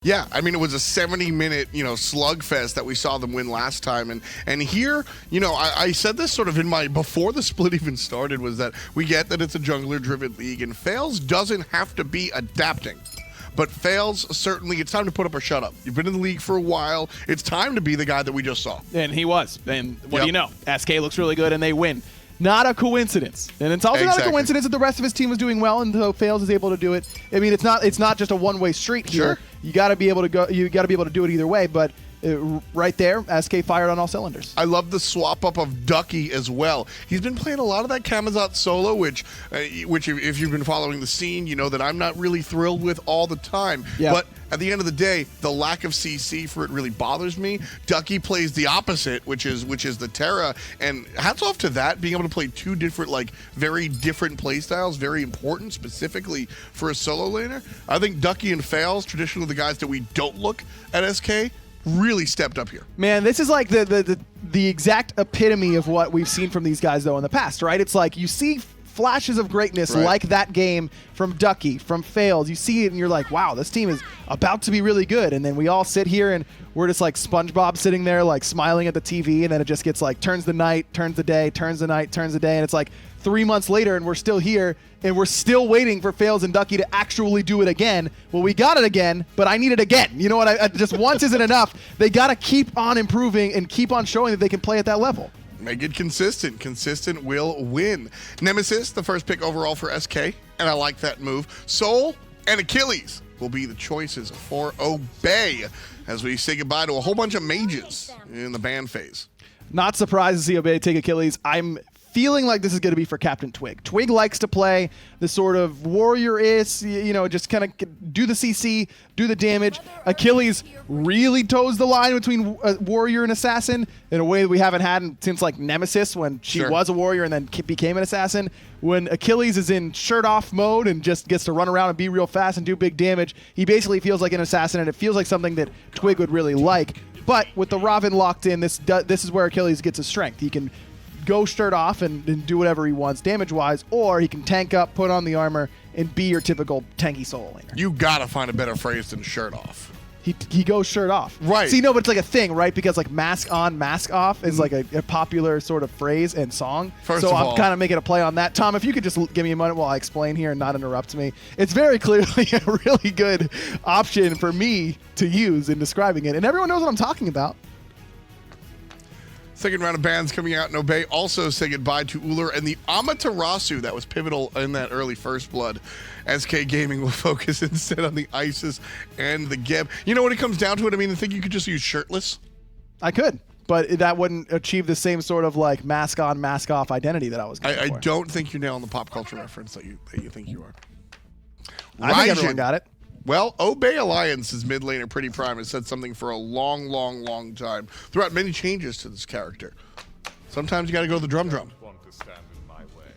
Yeah, I mean, it was a 70-minute, slugfest that we saw them win last time. And here, I said this sort of before the split even started, was that we get that it's a jungler-driven league, and Fails doesn't have to be adapting. But Fails, certainly, it's time to put up or shut up. You've been in the league for a while. It's time to be the guy that we just saw. And he was. And what do you know? SK looks really good, and they win. Not a coincidence. And it's also not a coincidence that the rest of his team was doing well, and so Fails is able to do it. I mean, it's not just a one-way street here. Sure. You got to be able to go. You got to be able to do it either way. But right there, SK fired on all cylinders. I love the swap up of Ducky as well. He's been playing a lot of that Camazotz solo, which if you've been following the scene, you know that I'm not really thrilled with all the time. Yeah. But at the end of the day, the lack of CC for it really bothers me. Ducky plays the opposite, which is the Terra, and hats off to that, being able to play two different, very different play styles, very important, specifically for a solo laner. I think Ducky and Fails, traditionally the guys that we don't look at SK, really stepped up here. Man, this is like the exact epitome of what we've seen from these guys, though, in the past, right? It's like you see flashes of greatness like that game from Ducky, from Fails. You see it and you're like, wow, this team is about to be really good. And then we all sit here and we're just like SpongeBob sitting there like smiling at the TV, and then it just gets like turns the night, turns the day, turns the night, turns the day, and it's like 3 months later and we're still here and we're still waiting for Fails and Ducky to actually do it again. Well, we got it again, but I need it again. You know what? I just once isn't enough. They got to keep on improving and keep on showing that they can play at that level. Make it consistent. Consistent will win. Nemesis, the first pick overall for SK, and I like that move. Soul and Achilles will be the choices for Obey as we say goodbye to a whole bunch of mages in the ban phase. Not surprised to see Obey take Achilles. I'm feeling like this is going to be for Captain Twig. Twig likes to play the sort of warrior-ish, just kind of do the CC, do the damage. Achilles really toes the line between warrior and assassin in a way that we haven't had since like Nemesis, when she was a warrior and then became an assassin. When Achilles is in shirt-off mode and just gets to run around and be real fast and do big damage, he basically feels like an assassin, and it feels like something that Twig would really like. But with the Raven locked in, this is where Achilles gets his strength. He can go shirt off and do whatever he wants damage-wise, or he can tank up, put on the armor, and be your typical tanky solo laner. You gotta find a better phrase than shirt off. He goes shirt off. Right. See, no, but it's like a thing, right? Because like mask on, mask off is like a popular sort of phrase and song. So I'm kind of making a play on that. Tom, if you could just give me a moment while I explain here and not interrupt me. It's very clearly a really good option for me to use in describing it, and everyone knows what I'm talking about. Second round of bans coming out in Obey. Also say goodbye to Ullr and the Amaterasu that was pivotal in that early First Blood. SK Gaming will focus instead on the Isis and the Geb. You know, when it comes down to it, I mean, I think you could just use shirtless. I could, but that wouldn't achieve the same sort of like mask on, mask off identity that I was going for. I don't think you're nailing the pop culture reference that you think you are. I think everyone got it. Well, Obey Alliance's mid laner Pretty Prime has said something for a long, long, long time throughout many changes to this character. Sometimes you got to go the drum.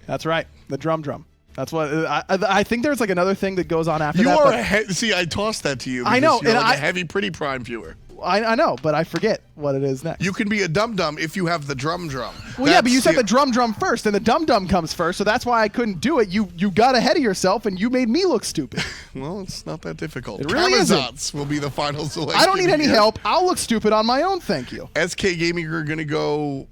That's right, the drum. That's what I think. There's like another thing that goes on after you that. See, I tossed that to you. I know, you're and like a heavy Pretty Prime viewer. I know, but I forget what it is next. You can be a dum-dum if you have the drum. Well, yeah, but you said the drum first, and the dum-dum comes first, so that's why I couldn't do it. You got ahead of yourself, and you made me look stupid. Well, it's not that difficult. It really Camazotz will be the final selection. I don't need any help. I'll look stupid on my own, thank you. SK Gaming are going to go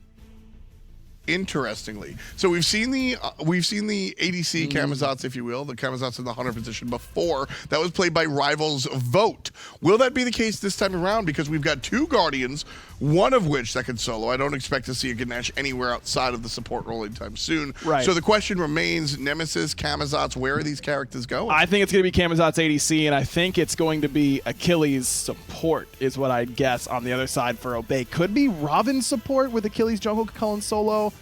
interestingly. So we've seen the ADC Camazotz, if you will, the Camazotz in the hunter position before. That was played by Rivals Vote. Will that be the case this time around? Because we've got two Guardians, one of which that can solo. I don't expect to see a Ganesh anywhere outside of the support role anytime soon. Right. So the question remains, Nemesis, Camazotz, where are these characters going? I think it's going to be Camazotz ADC, and I think it's going to be Achilles support is what I'd guess on the other side for Obey. Could be Robin support with Achilles jungle Cullen solo.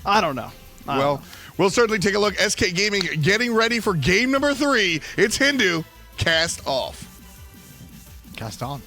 I don't know. We'll certainly take a look. SK Gaming getting ready for game number 3. It's Hindu. Cast off. Cast on.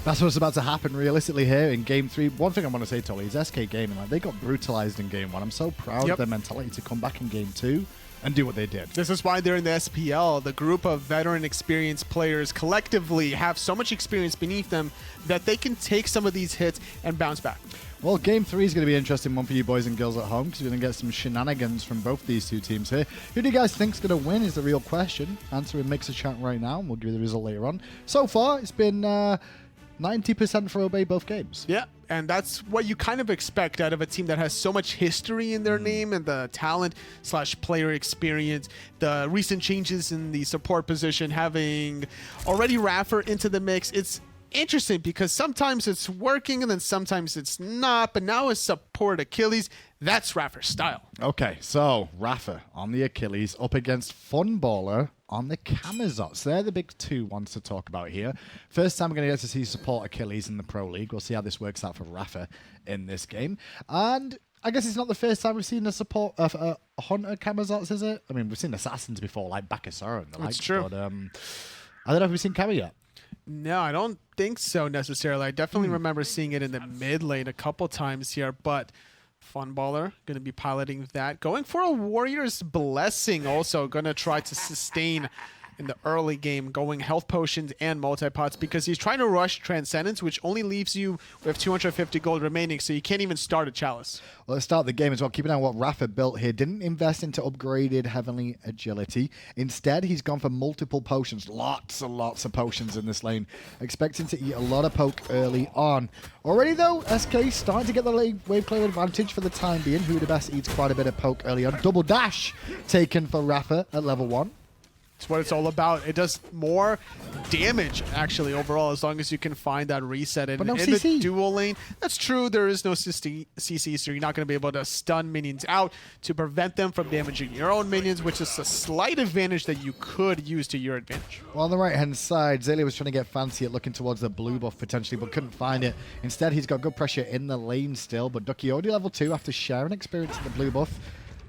That's what's about to happen realistically here in Game 3. One thing I want to say, Tolly, is SK Gaming, like, they got brutalized in Game 1. I'm so proud of their mentality to come back in Game 2 and do what they did. This is why they're in the SPL. The group of veteran experienced players collectively have so much experience beneath them that they can take some of these hits and bounce back. Well, Game 3 is going to be an interesting one for you boys and girls at home because we're going to get some shenanigans from both these two teams here. Who do you guys think is going to win is the real question. Answer in Mixer chat right now, and we'll give you the result later on. So far, it's been 90% for Obey both games. Yeah, and that's what you kind of expect out of a team that has so much history in their name and the talent / player experience. The recent changes in the support position, having already Raffer into the mix, it's interesting because sometimes it's working and then sometimes it's not, but now it's support Achilles. That's Raffer's style. Okay, so Raffer on the Achilles up against Funballer on the Camazots. They're the big two ones to talk about here. First time we're going to get to see support Achilles in the Pro League. We'll see how this works out for Raffer in this game. And I guess it's not the first time we've seen a support of Hunter Camazots, is it? I mean, we've seen Assassins before, like Bakasura and the like. That's true. But I don't know if we've seen Kama yet. No, I don't think so necessarily. I definitely remember seeing it in the mid lane a couple times here, but Funballer going to be piloting that. Going for a Warrior's Blessing also. Going to try to sustain in the early game, going health potions and multi-pots because he's trying to rush Transcendence, which only leaves you with 250 gold remaining, so you can't even start a Chalice. Well, let's start the game as well. Keep an eye on what Raffer built here. Didn't invest into upgraded Heavenly Agility. Instead, he's gone for multiple potions. Lots and lots of potions in this lane. Expecting to eat a lot of poke early on. Already, though, SK starting to get the lane wave clear advantage for the time being. Who the best eats quite a bit of poke early on. Double dash taken for Raffer at level 1. It's what it's all about. It does more damage, actually, overall, as long as you can find that reset. And But no in CC. the dual lane, that's true. There is no CC, so you're not going to be able to stun minions out to prevent them from damaging your own minions, which is a slight advantage that you could use to your advantage. Well, on the right-hand side, Zaylia was trying to get fancy at looking towards the blue buff potentially, but couldn't find it. Instead, he's got good pressure in the lane still, but Ducky already level 2 after sharing experience in the blue buff.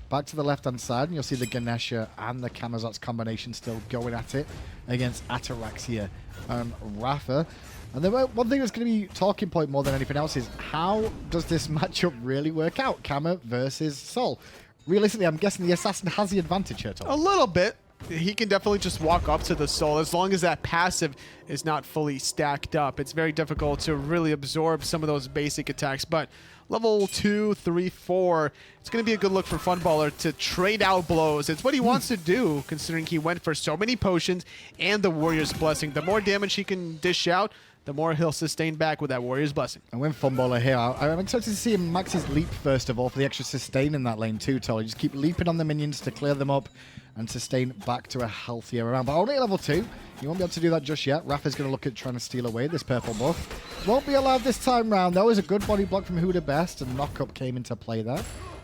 Back to the left-hand side, and you'll see the Ganesha and the Camazots combination still going at it against Ataraxia and Raffer. And the one thing that's going to be talking point more than anything else is how does this matchup really work out? Kama versus Sol. Realistically, I'm guessing the Assassin has the advantage here, Tom. A little bit. He can definitely just walk up to the Soul as long as that passive is not fully stacked up. It's very difficult to really absorb some of those basic attacks, but level 2, 3, 4, it's going to be a good look for Funballer to trade out blows. It's what he wants to do, considering he went for so many potions and the Warrior's Blessing. The more damage he can dish out, the more he'll sustain back with that Warrior's Blessing. And when Funballer here, I'm excited to see him max his leap first of all for the extra sustain in that lane too, Tolly. Just keep leaping on the minions to clear them up and sustain back to a healthier round. But only at level 2. You won't be able to do that just yet. Raffer's going to look at trying to steal away this purple buff. Won't be allowed this time round. That was a good body block from Who the Best, and knock-up came into play there.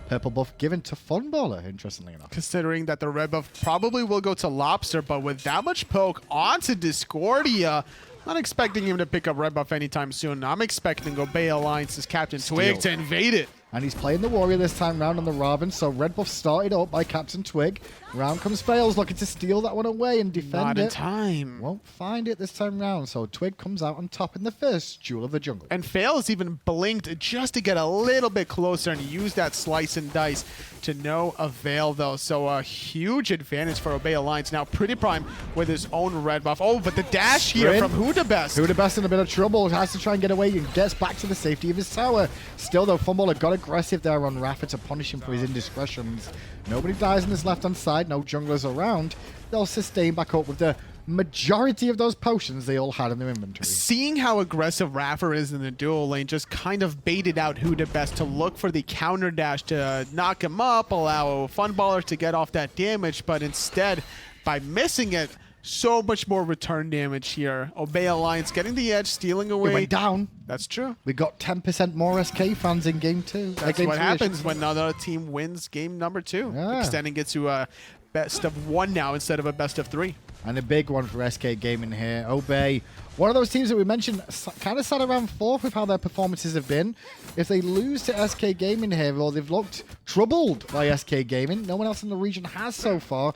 Purple buff given to Funballer, interestingly enough. Considering that the red buff probably will go to Lobster, but with that much poke onto Discordia, not expecting him to pick up red buff anytime soon. I'm expecting Obey Alliance's Captain Twig to invade it. And he's playing the Warrior this time round on the Raven, so red buff started up by Captain Twig. Round comes Fails, looking to steal that one away and defend Not it. in time. Won't find it this time round, so Twig comes out on top in the first Jewel of the Jungle. And Fails even blinked just to get a little bit closer and use that slice and dice to no avail, though. So a huge advantage for Obey Alliance. Now Pretty Prime with his own red buff. Oh, but the dash here Sprint. from Who the Best. Who the Best in a bit of trouble, has to try and get away and gets back to the safety of his tower. Still though, Funballer got aggressive there on Raffer to punish him for his indiscretions. Nobody dies on this left-hand side, no junglers around. They'll sustain back up with the majority of those potions they all had in their inventory. Seeing how aggressive Raffer is in the dual lane just kind of baited out Who the Best to look for the counter dash to knock him up, allow Funballer to get off that damage, but instead, by missing it, so much more return damage here. Obey Alliance getting the edge, stealing away. It went down. That's true. We got 10% more SK fans in game 2. That's what happens when another team wins game number 2. Yeah. Extending it to a best of 1 now instead of a best of 3. And a big one for SK Gaming here. Obey, one of those teams that we mentioned, kind of sat around 4th with how their performances have been. If they lose to SK Gaming here, or they've looked troubled by SK Gaming, no one else in the region has so far,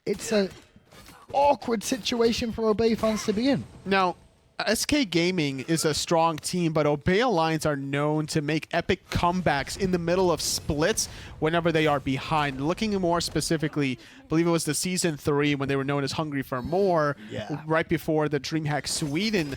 it's a awkward situation for Obey fans to be in. Now, SK Gaming is a strong team, but Obey Alliance are known to make epic comebacks in the middle of splits whenever they are behind. Looking more specifically, I believe it was the Season 3 when they were known as Hungry for More, right before the DreamHack Sweden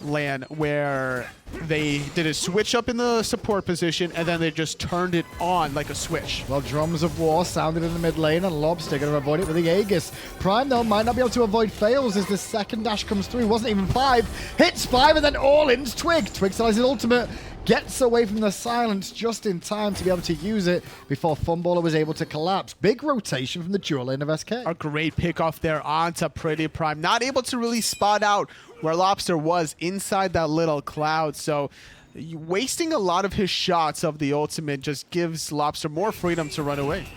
LAN, where they did a switch up in the support position and then they just turned it on like a switch. Well, drums of war sounded in the mid lane, and Lobster going to avoid it with the Aegis. Prime, though, might not be able to avoid fails as the second dash comes through. Wasn't even 5. Hits 5, and then all-ins Twig. Twig still has his ultimate. Gets away from the silence just in time to be able to use it before Funballer was able to collapse. Big rotation from the dual lane of SK. A great pick off there onto Pretty Prime. Not able to really spot out where Lobster was inside that little cloud. So wasting a lot of his shots of the ultimate just gives Lobster more freedom to run away.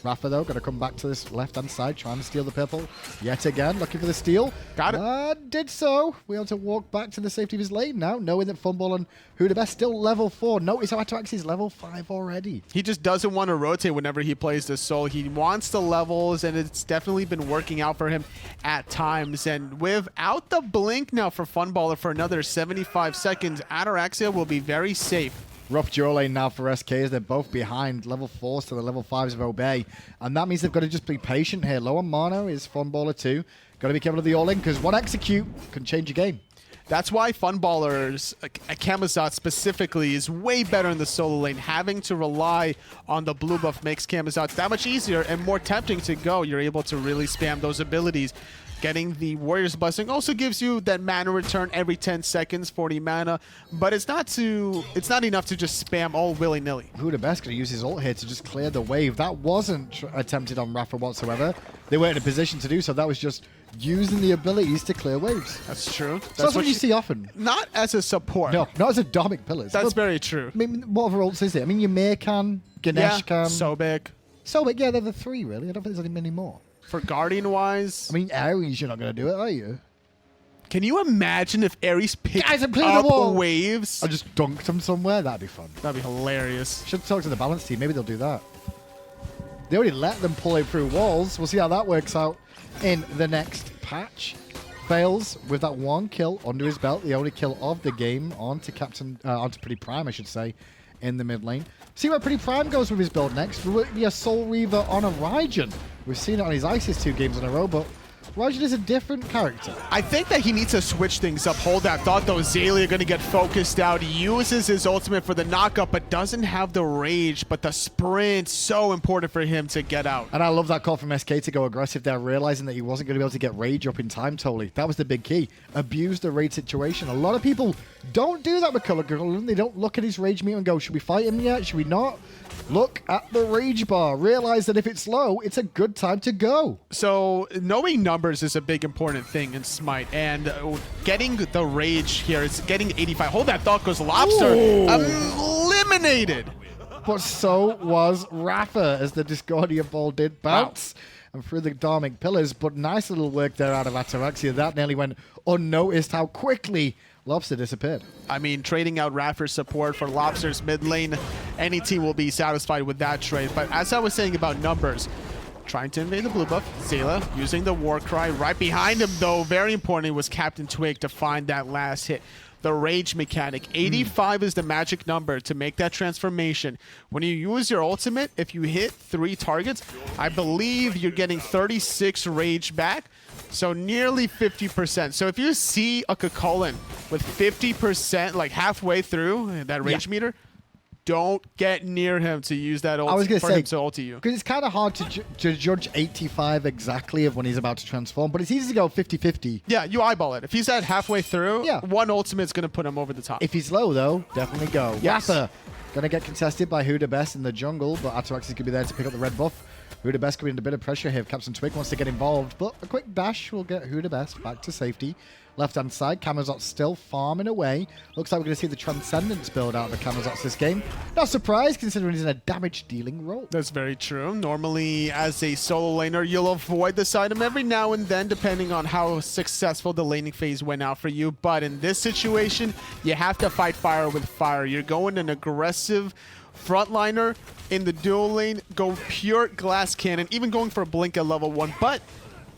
Rafa, though, going to come back to this left-hand side, trying to steal the purple. Yet again, looking for the steal. Got it. Did so. We able to walk back to the safety of his lane now, knowing that Funball and Hudabest still level 4. Notice how Ataraxi is level 5 already. He just doesn't want to rotate whenever he plays the Soul. He wants the levels, and it's definitely been working out for him at times. And without the blink now for Funballer for another 75 seconds, Ataraxia will be very safe. Rough dual lane now for SK as they're both behind level 4s to the level 5s of Obey. And that means they've got to just be patient here. Low on mana is Funballer too. Got to be careful of the all-in because one execute can change a game. That's why Funballer's Camazotz specifically is way better in the solo lane. Having to rely on the blue buff makes Camazotz that much easier and more tempting to go. You're able to really spam those abilities. Getting the Warrior's Blessing also gives you that mana return every 10 seconds, 40 mana, but it's not enough to just spam all willy-nilly. Hudabest going to use his ult here to just clear the wave. That wasn't attempted on Rafa whatsoever. They weren't in a position to do so. That was just using the abilities to clear waves. That's true. That's what you see often. Not as a support. No, not as a Dharmic Pillars. That's very true. I mean, what other ults is it? I mean, Ymir can, Ganesh can. Sobek. Sobek, yeah, they're the 3, really. I don't think there's any many more. For Guardian-wise... I mean, Ares, you're not going to do it, are you? Can you imagine if Ares picked Guys, I'm clearing the wall. up waves? I just dunked them somewhere. That'd be fun. That'd be hilarious. Should talk to the balance team. Maybe they'll do that. They already let them pull it through walls. We'll see how that works out in the next patch. Fails with that 1 kill under his belt. The only kill of the game onto Pretty Prime, I should say, in the mid lane. See where Pretty Prime goes with his build next. Will it be a Soul Reaver on a Raijin? We've seen it on his Isis 2 games in a row, but Raijin is a different character. I think that he needs to switch things up. Hold that thought, though. Azalea going to get focused out. He uses his ultimate for the knockup, but doesn't have the rage. But the sprint, so important for him to get out. And I love that call from SK to go aggressive there, realizing that he wasn't going to be able to get rage up in time totally. That was the big key. Abuse the rage situation. A lot of people don't do that with Color Cullen. They don't look at his rage meter and go, should we fight him yet? Should we not? Look at the rage bar. Realize that if it's low, it's a good time to go. So knowing numbers is a big important thing in Smite, and getting the rage here is getting 85. Hold that thought, goes Lobster. Eliminated. But so was Rafa as the Discordia ball did bounce and through the Dharmic Pillars. But nice little work there out of Ataraxia. That nearly went unnoticed how quickly Lobster disappeared. I mean, trading out Rafa's support for Lobster's mid lane, any team will be satisfied with that trade. But as I was saying about numbers, trying to invade the blue buff, Zayla using the war cry. Right behind him, though, very importantly, was Captain Twig to find that last hit. The rage mechanic. 85 is the magic number to make that transformation. When you use your ultimate, if you hit 3 targets, I believe you're getting 36 rage back. So nearly 50%. So if you see a Kukulkan with 50%, like halfway through that rage meter, don't get near him to use that ult. I was going to for say, him to ulti you. because it's kind of hard to judge 85 exactly of when he's about to transform, but it's easy to go 50-50. Yeah, you eyeball it. If he's at halfway through, Yeah. one ultimate's going to put him over the top. If he's low, though, definitely go. Yes. Rafa going to get contested by Hudabest in the jungle, but Ataraxis could be there to pick up the red buff. Hudabest could be under a bit of pressure here if Captain Twig wants to get involved, but a quick dash will get Hudabest back to safety. Left-hand side, Camazotz still farming away. Looks like we're going to see the Transcendence build out of the Camazotz this game. Not surprised, considering he's in a damage-dealing role. That's very true. Normally, as a solo laner, you'll avoid this item every now and then, depending on how successful the laning phase went out for you. But in this situation, you have to fight fire with fire. You're going an aggressive frontliner in the dual lane, go pure glass cannon, even going for a blink at level 1. But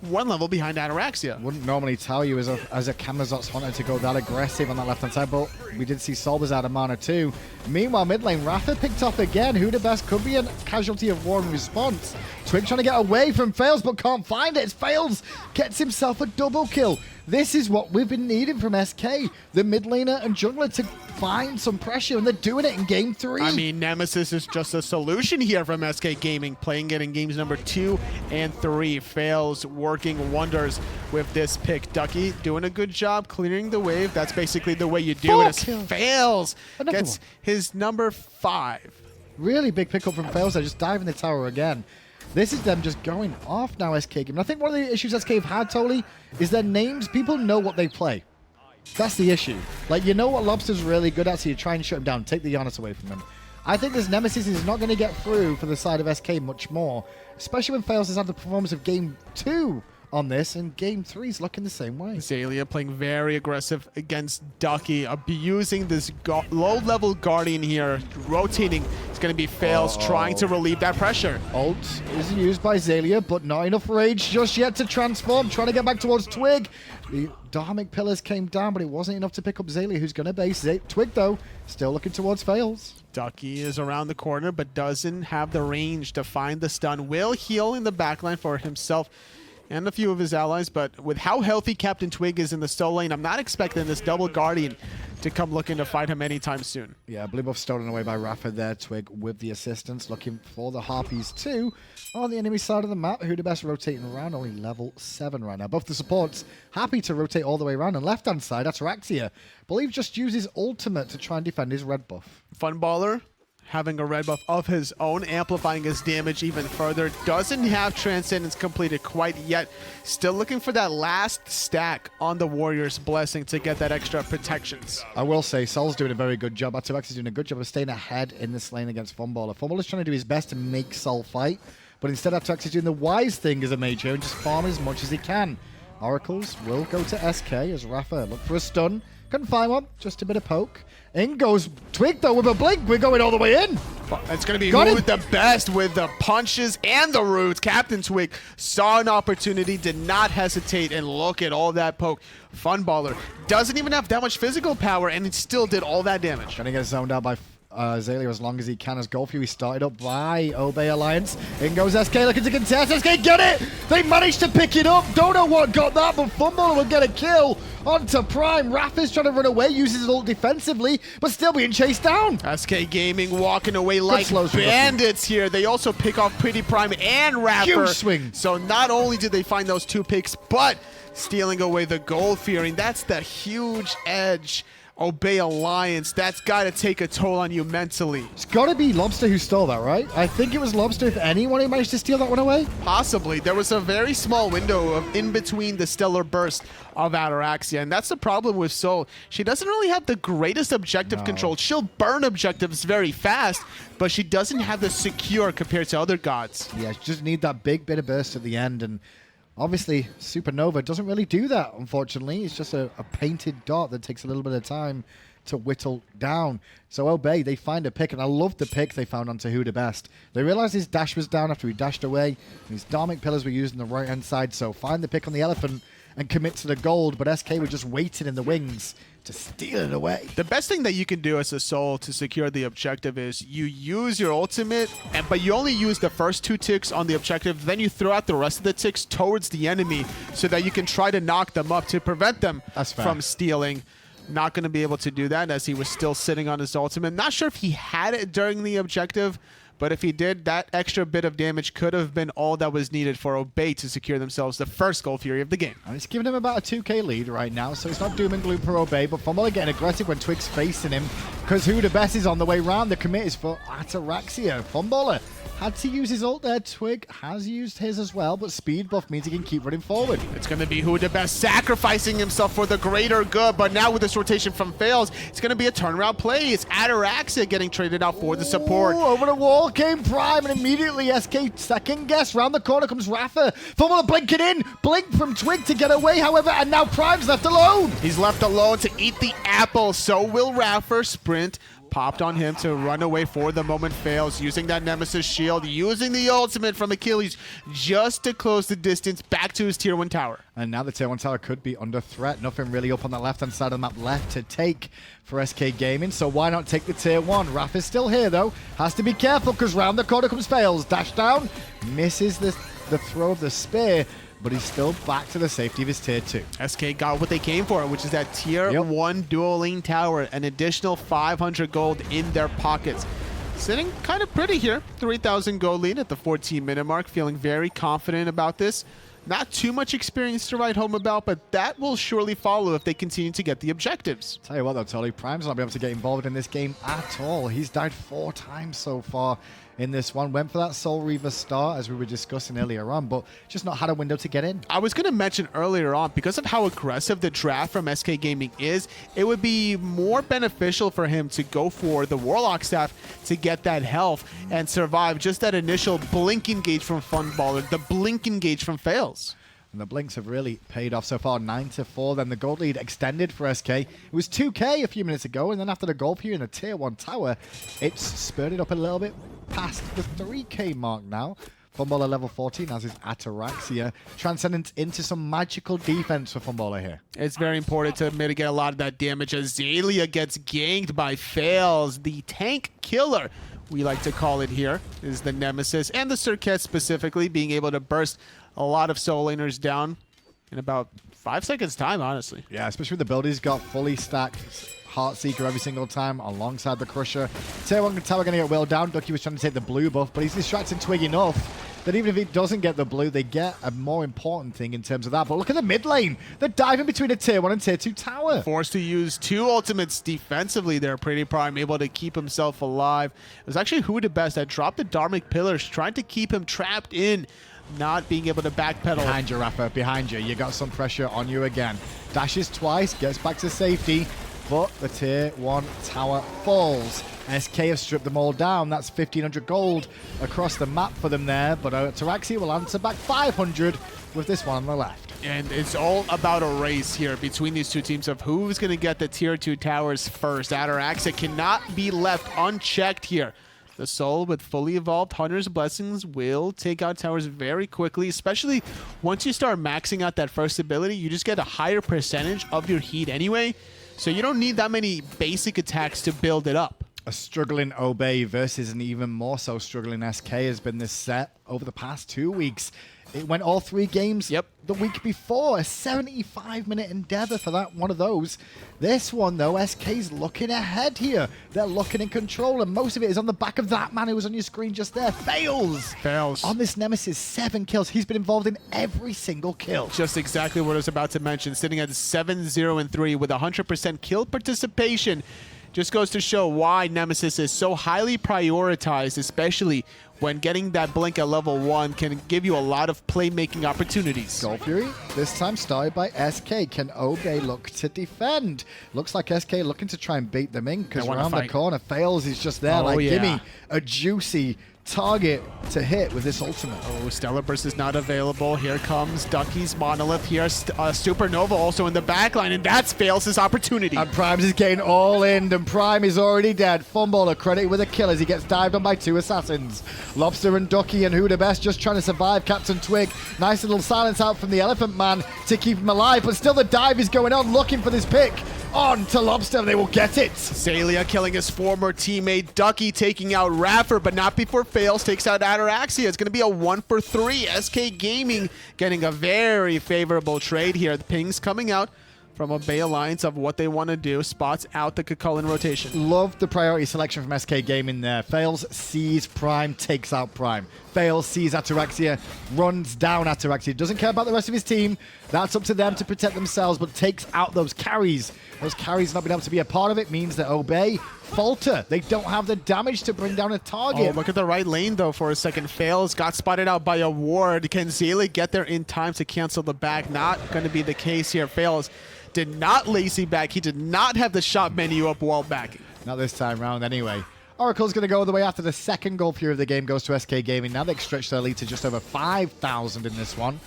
one level behind Ataraxia. Wouldn't normally tell you as a Camazotz wanted to go that aggressive on that left-hand side, but we did see Solber's out of mana too. Meanwhile, mid lane, Rafa picked up again. Who the best could be a casualty of war in response. Twig trying to get away from Fails, but can't find it. Fails gets himself a double kill. This is what we've been needing from SK. The mid laner and jungler to find some pressure, and they're doing it in game 3. I mean, Nemesis is just a solution here from SK Gaming, playing it in games number 2 and 3. Fails working wonders with this pick. Ducky doing a good job clearing the wave. That's basically the way you do it. As Fails Another gets one. his number 5. Really big pickup from Fails there, just diving the tower again. This is them just going off now, SK Gaming. I think one of the issues SK have had, Totally, is their names. People know what they play. That's the issue. Like, you know what Lobster's really good at, so you try and shut him down, take the Giannis away from him. I think this Nemesis is not going to get through for the side of SK much more, especially when Fails has had the performance of Game 2 on this, and Game 3 is looking the same way. Azalea playing very aggressive against Ducky, abusing this low-level Guardian here, rotating. It's going to be Fails trying to relieve that pressure. Ult is used by Zalia, but not enough rage just yet to transform. Trying to get back towards Twig. The Dharmic Pillars came down, but it wasn't enough to pick up Zalia, who's going to base Twig, though, still looking towards Fails. Ducky is around the corner, but doesn't have the range to find the stun. Will heal in the backline for himself and a few of his allies, but with how healthy Captain Twig is in the solo lane, I'm not expecting this double Guardian to come looking to fight him anytime soon. Yeah, blue buff stolen away by Rafa there. Twig with the assistance, looking for the Harpies too. On the enemy side of the map, who the best rotating around, only level 7 right now. Both the supports happy to rotate all the way around. And left-hand side, Ataraxia, believe just uses ultimate to try and defend his red buff. Funballer having a red buff of his own, amplifying his damage even further. Doesn't have Transcendence completed quite yet. Still looking for that last stack on the Warrior's Blessing to get that extra protections. I will say, Sol's doing a very good job. Ataraxia is doing a good job of staying ahead in this lane against Funballer. Funballer's trying to do his best to make Sol fight, but instead Ataraxia is doing the wise thing as a mage here and just farm as much as he can. Oracles will go to SK as Rafa look for a stun. Couldn't find one, just a bit of poke. In goes Twig though with a blink. We're going all the way in. It's going to be Got who it. the best with the punches and the roots. Captain Twig saw an opportunity, did not hesitate, and look at all that poke. Funballer doesn't even have that much physical power, and it still did all that damage. Gonna get zoned out by Zalia as long as he can as Golfury started up by Obey Alliance. In goes SK looking to contest. SK get it! They managed to pick it up. Don't know what got that, but Funballer will get a kill onto Prime. Rafa's trying to run away, uses his ult defensively, but still being chased down. SK Gaming walking away like slows for bandits here. They also pick off Pretty Prime and Rapper. Huge swing. So not only did they find those 2 picks, but stealing away the gold fearing. That's the huge edge. Obey Alliance, that's got to take a toll on you mentally. It's got to be Lobster who stole that, right? I think it was Lobster, if anyone, who managed to steal that one away. Possibly. There was a very small window of in between the stellar burst of Ataraxia, and that's the problem with Sol. She doesn't really have the greatest objective control. She'll burn objectives very fast, but she doesn't have the secure compared to other gods. Yeah, you just need that big bit of burst at the end, and obviously Supernova doesn't really do that, unfortunately. It's just a painted dot that takes a little bit of time to whittle down. So Obey, they find a pick, and I love the pick they found onto Who the Best. They realized his dash was down after he dashed away, and his Dharmic Pillars were used on the right-hand side, so find the pick on the Elephant and commit to the gold, but SK were just waiting in the wings to steal it away. The best thing that you can do as a Sol to secure the objective is you use your ultimate, but you only use the first 2 ticks on the objective, then you throw out the rest of the ticks towards the enemy so that you can try to knock them up to prevent them That's fair. from stealing. Not going to be able to do that as he was still sitting on his ultimate. Not sure if he had it during the objective, but if he did, that extra bit of damage could have been all that was needed for Obey to secure themselves the first Gold Fury of the game. And it's giving him about a 2k lead right now, so it's not doom and gloom for Obey, but Funballer getting aggressive when Twig's facing him, because Who the Best is on the way round. The commit is for Ataraxia. Funballer had to use his ult there. Twig has used his as well, but speed buff means he can keep running forward. It's going to be Who the Best sacrificing himself for the greater good, but now with this rotation from Fails, it's going to be a turnaround play. It's Ataraxia getting traded out for the support. Ooh, over the wall came Prime, and immediately SK second guess. Round the corner comes Rafa. Funballer blinking in. Blink from Twig to get away, however, and now Prime's left alone. He's left alone to eat the apple, so will Raffer sprint popped on him to run away for the moment. Fails, using that Nemesis shield, using the ultimate from Achilles just to close the distance back to his tier 1 tower. And now the tier 1 tower could be under threat. Nothing really up on the left-hand side of the map left to take for SK Gaming, so why not take the tier 1? Raph is still here, though. Has to be careful, because round the corner comes Fails. Dash down, misses the throw of the spear, but he's still back to the safety of his tier 2. SK got what they came for, which is that tier 1 dual lane tower, an additional 500 gold in their pockets. Sitting kind of pretty here, 3,000 gold lead at the 14-minute mark, feeling very confident about this. Not too much experience to write home about, but that will surely follow if they continue to get the objectives. Tell you what though, Tolly, Prime's not been able to get involved in this game at all. He's died 4 times so far in this one. Went for that Soul Reaver start, as we were discussing earlier on, but just not had a window to get in. I was going to mention earlier on, because of how aggressive the draft from SK Gaming is, it would be more beneficial for him to go for the Warlock staff to get that health and survive just that initial blink engage from Funballer, the blink engage from Fails. And the blinks have really paid off so far, 9-4. Then the gold lead extended for SK. It was 2k a few minutes ago, and then after the gold here in the tier 1 tower, it's spurted up a little bit past the 3k mark now. Funballer level 14, as is Ataraxia. Transcendence into some magical defense for Funballer here. It's very important to mitigate a lot of that damage. Azalea gets ganked by Fails. The tank killer, we like to call it here, is the Nemesis, and the Circuit specifically, being able to burst a lot of soul laners down in about 5 seconds time, honestly. Yeah, especially with the build he's got fully stacked Heartseeker every single time alongside the Crusher. Tier 1 tower going to get well down. Ducky was trying to take the blue buff, but he's distracting Twig enough that even if he doesn't get the blue, they get a more important thing in terms of that. But look at the mid lane. They're diving between a tier 1 and tier 2 tower. Forced to use 2 ultimates defensively there. Pretty Prime able to keep himself alive. It was actually Who the Best that dropped the Dharmic Pillars, trying to keep him trapped in, not being able to backpedal. Behind you, Rafa, behind you. You got some pressure on you again. Dashes twice, gets back to safety, but the tier 1 tower falls. SK have stripped them all down. That's 1,500 gold across the map for them there, but Ataraxia will answer back 500 with this one on the left. And it's all about a race here between these two teams of who's going to get the tier 2 towers first. Ataraxia cannot be left unchecked here. The Soul with fully evolved Hunter's Blessings will take out towers very quickly, especially once you start maxing out that first ability. You just get a higher percentage of your heat anyway, so you don't need that many basic attacks to build it up. A struggling Obey versus an even more so struggling SK has been this set over the past 2 weeks. It went all 3 games the week before. A 75-minute endeavor for that one of those. This one, though, SK's looking ahead here. They're looking in control, and most of it is on the back of that man who was on your screen just there. Fails on this Nemesis. 7 kills. He's been involved in every single kill. Just exactly what I was about to mention. Sitting at 7-0-3 with 100% kill participation. Just goes to show why Nemesis is so highly prioritized, especially when getting that blink at level 1 can give you a lot of playmaking opportunities. Gold Fury, this time started by SK. Can Obey look to defend? Looks like SK looking to try and beat them in, because around the corner, Fails. He's just there gimme a juicy target to hit with this ultimate. Oh, Stellar Burst is not available. Here comes Ducky's Monolith here. Supernova also in the backline, and that's Fails' opportunity. And Primes is getting all in, and Prime is already dead. Funballer credited with a kill as he gets dived on by 2 assassins. Lobster and Ducky and Who the Best just trying to survive. Captain Twig, nice little silence out from the Elephant Man to keep him alive, but still the dive is going on, looking for this pick. On to Lobster, they will get it. Zalia killing his former teammate. Ducky taking out Raffer, but not before Fails takes out Ataraxia. It's going to be a 1-for-3. SK Gaming getting a very favorable trade here. The pings coming out from a Bay Alliance of what they want to do. Spots out the Kukulkan rotation. Love the priority selection from SK Gaming there. Fails, sees Prime, takes out Prime. Fails, sees Ataraxia, runs down Ataraxia. Doesn't care about the rest of his team. That's up to them to protect themselves, but takes out those carries. Those carries not being able to be a part of it means that Obey falter. They don't have the damage to bring down a target. Oh, look at the right lane, though, for a second. Fails, got spotted out by a ward. Can Zayla get there in time to cancel the back? Not going to be the case here. Fails did not lazy back. He did not have the shot menu up while backing. Not this time round, anyway. Oracle's going to go all the way after the second Gold Fury of the game goes to SK Gaming. Now they've stretched their lead to just over 5,000 in this one.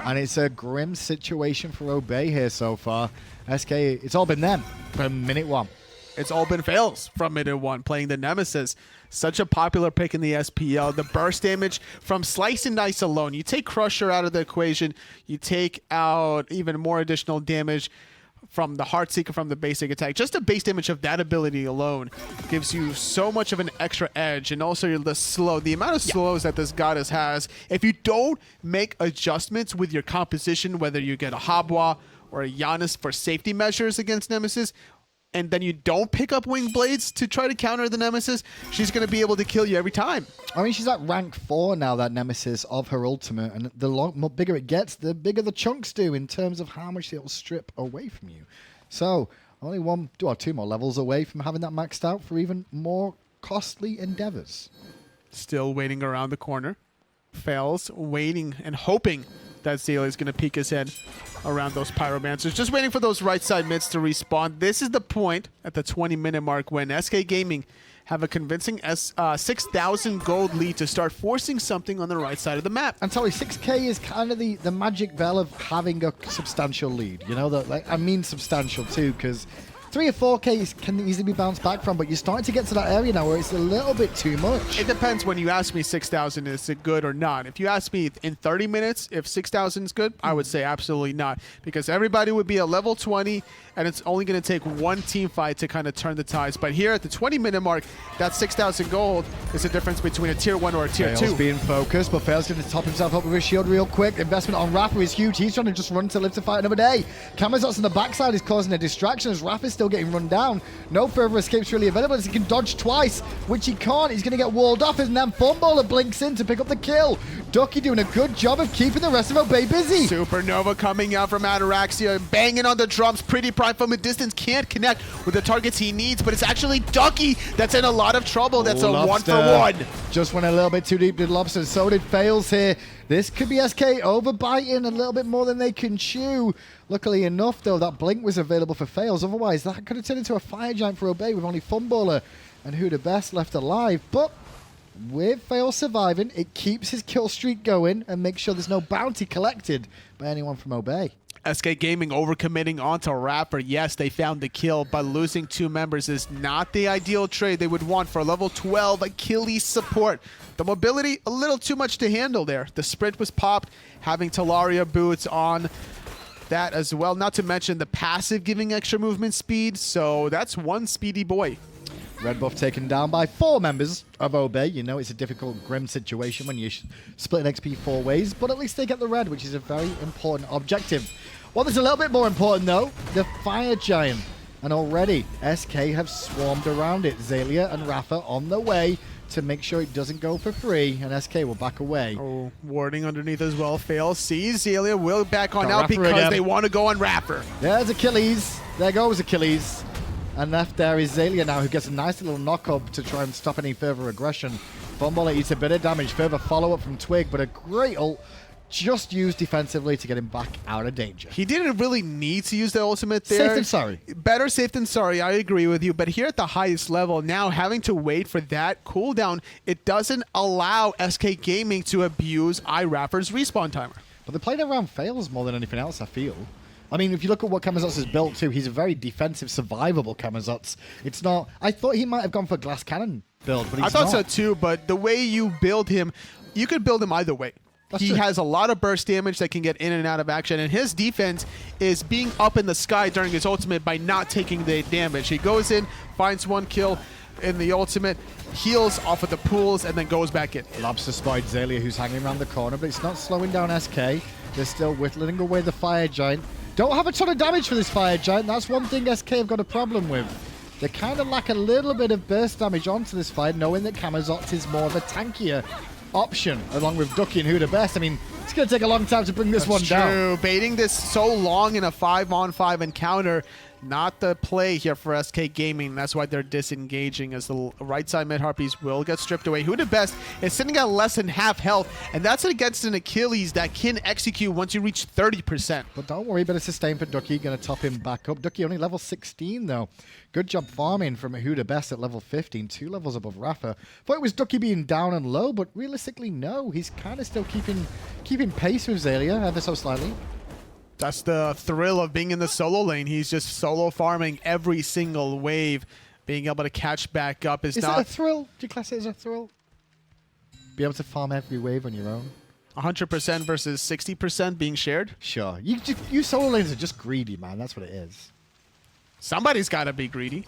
And it's a grim situation for Obey here so far. SK, it's all been them from minute 1. it's all been fails from Mid and 1, playing the Nemesis. Such a popular pick in the SPL. The burst damage from Slice and Dice alone. You take Crusher out of the equation, you take out even more additional damage from the Heartseeker from the basic attack. Just the base damage of that ability alone gives you so much of an extra edge, and also the amount of slows that this goddess has. If you don't make adjustments with your composition, whether you get a Habwa or a Giannis for safety measures against Nemesis, and then you don't pick up Wing Blades to try to counter the Nemesis, she's going to be able to kill you every time. I mean, she's at rank 4 now, that Nemesis, of her ultimate, and the bigger it gets, the bigger the chunks do in terms of how much it'll strip away from you. So, only 2 more levels away from having that maxed out for even more costly endeavors. Still waiting around the corner. Fails, waiting and hoping that Zayla is going to peek his head around those Pyromancers. Just waiting for those right side mids to respawn. This is the point at the 20-minute mark when SK Gaming have a convincing 6,000 gold lead to start forcing something on the right side of the map. And Tully, 6k is kind of the magic bell of having a substantial lead. You know, I mean substantial too, because 3 or 4k can easily be bounced back from, but you're starting to get to that area now where it's a little bit too much. It depends. When you ask me 6,000 is it good or not. If you ask me in 30 minutes if 6,000 is good, I would say absolutely not, because everybody would be at level 20 and it's only going to take one team fight to kind of turn the tides. But here at the 20-minute mark, that 6,000 gold is the difference between a tier 1 or a tier 2. Fails being focused, but Fails going to top himself up with his shield real quick. Investment on Rafa is huge. He's trying to just run to live to fight another day. Camazotz on the backside is causing a distraction as Rafa's still getting run down. No further escapes really available as he can dodge twice, which he can't. He's going to get walled off, and then Funballer blinks in to pick up the kill. Ducky doing a good job of keeping the rest of Obey busy. Supernova coming out from Ataraxia, banging on the drums. Pretty Prime from a distance can't connect with the targets he needs, but it's actually Ducky that's in a lot of trouble. That's a Lobster 1-for-1. Just went a little bit too deep, did Lobster. So did Fails here. This could be SK overbiting a little bit more than they can chew. Luckily enough, though, that Blink was available for Fails. Otherwise, that could have turned into a Fire Giant for Obey with only Funballer and Who the Best left alive. But with Fails surviving, it keeps his kill streak going and makes sure there's no bounty collected by anyone from Obey. SK Gaming overcommitting onto Rapper. Yes, they found the kill, but losing 2 members is not the ideal trade they would want for level 12 Achilles support. The mobility, a little too much to handle there. The sprint was popped, having Talaria boots on that as well. Not to mention the passive giving extra movement speed, so that's one speedy boy. Red buff taken down by 4 members of Obey. You know it's a difficult, grim situation when you split an XP 4 ways, but at least they get the red, which is a very important objective. What is a little bit more important, though, the Fire Giant. And already, SK have swarmed around it. Zalia and Rafa on the way to make sure it doesn't go for free, and SK will back away. Oh, warding underneath as well. Fails, sees Zalia, will back on Got out Rapper because again. they want to go on Rapper. There's Achilles. There goes Achilles. And left there is Zalia now, who gets a nice little knock-up to try and stop any further aggression. Funballer eats a bit of damage. Further follow-up from Twig, but a great ult just used defensively to get him back out of danger. He didn't really need to use the ultimate there. Safe than sorry. Better safe than sorry, I agree with you. But here at the highest level, now having to wait for that cooldown, it doesn't allow SK Gaming to abuse iRapper's respawn timer. But they played around Fails more than anything else, I feel. I mean, if you look at what Camazotz has built too, he's a very defensive, survivable Camazotz. It's not... I thought he might have gone for Glass Cannon build, but he's I thought so not. too, but the way you build him, you could build him either way. He true. has a lot of burst damage that can get in and out of action, and his defense is being up in the sky during his ultimate by not taking the damage. He goes in, finds 1 kill in the ultimate, heals off of the pools, and then goes back in. Lobster spotted Zalia, who's hanging around the corner, but it's not slowing down SK. They're still whittling away the Fire Giant. Don't have a ton of damage for this Fire Giant. That's one thing SK have got a problem with. They kind of lack a little bit of burst damage onto this fight, knowing that Camazotz is more of a tankier option, along with Ducky and Who the Best. I mean, it's going to take a long time to bring this one down. True. Baiting this so long in a 5-on-5 encounter, not the play here for SK Gaming. That's why they're disengaging, as the right side mid Harpies will get stripped away. Who the Best is sitting at less than half health, and that's against an Achilles that can execute once you reach 30%. But don't worry, better sustain for Ducky. Going to top him back up. Ducky only level 16, though. Good job farming from Who the Best at level 15, 2 levels above Rafa. Thought it was Ducky being down and low, but realistically, no. He's kind of still keeping pace with Zalia, ever so slightly. That's the thrill of being in the solo lane. He's just solo farming every single wave being able to catch back up is Is not that a thrill? Do you class it as a thrill? Be able to farm every wave on your own? 100% versus 60% being shared. Sure. You solo lanes are just greedy, man. That's what it is. Somebody's got to be greedy.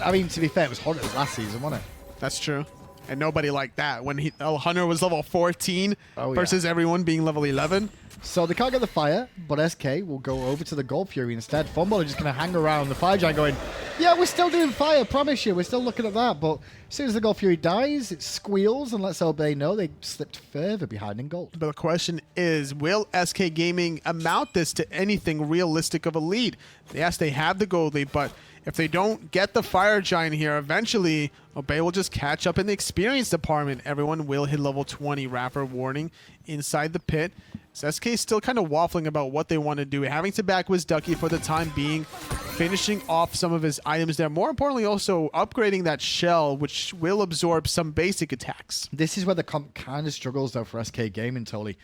I mean, to be fair, it was Hunters last season, wasn't it? That's true. And nobody liked that when Hunter was level 14 Oh, versus everyone being level 11. So they can't get the fire, but SK will go over to the Gold Fury instead. Funball are just going to hang around the Fire Giant going, yeah, we're still doing fire, promise you. We're still looking at that. But as soon as the Gold Fury dies, it squeals and lets Obey know they slipped further behind in gold. But the question is, will SK Gaming amount this to anything realistic of a lead? Yes, they have the gold lead, but if they don't get the Fire Giant here, eventually Obey will just catch up in the experience department. Everyone will hit level 20. Raffer warning inside the pit. So SK is still kind of waffling about what they want to do. Having to back Wizducky for the time being, finishing off some of his items there. More importantly, also upgrading that shell, which will absorb some basic attacks. This is where the comp kind of struggles, though, for SK Gaming, Tolly.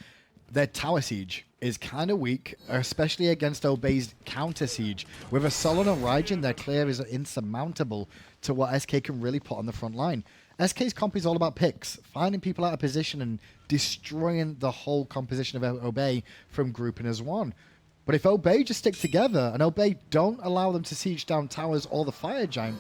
Their tower siege is kind of weak, especially against Obey's counter siege. With a Solon and Raijin, their clear is insurmountable to what SK can really put on the front line. SK's comp is all about picks, finding people out of position and destroying the whole composition of Obey from grouping as one. But if Obey just stick together and Obey don't allow them to siege down towers or the Fire Giant,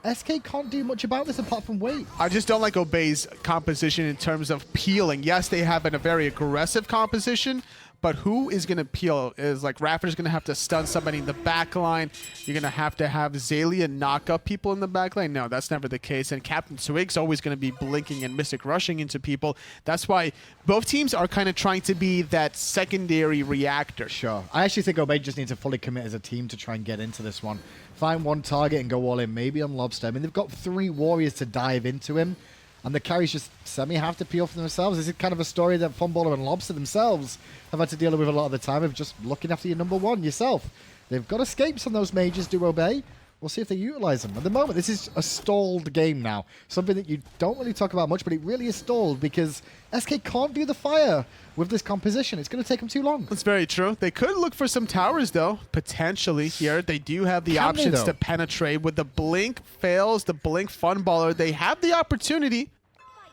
SK can't do much about this apart from wait. I just don't like Obey's composition in terms of peeling. Yes, they have a very aggressive composition, but who is going to peel? Is like Raffer's going to have to stun somebody in the back line. You're going to have Xaylia knock up people in the back line. No, that's never the case. And Captain Twig's always going to be blinking and Mystic rushing into people. That's why both teams are kind of trying to be that secondary reactor. Sure. I actually think Obey just needs to fully commit as a team to try and get into this one. Find one target and go all in, maybe on Lobster. I mean, they've got 3 warriors to dive into him, and the carries just semi-have to peel for themselves. This is kind of a story that Funballer and Lobster themselves have had to deal with a lot of the time of just looking after your number one yourself. They've got escapes on those mages do Obey. We'll see if they utilize them. At the moment, this is a stalled game now. Something that you don't really talk about much, but it really is stalled because SK can't do the fire with this composition. It's going to take them too long. That's very true. They could look for some towers, though, potentially here. They do have the options to penetrate. With the Blink fails, the Blink Funballer, they have the opportunity.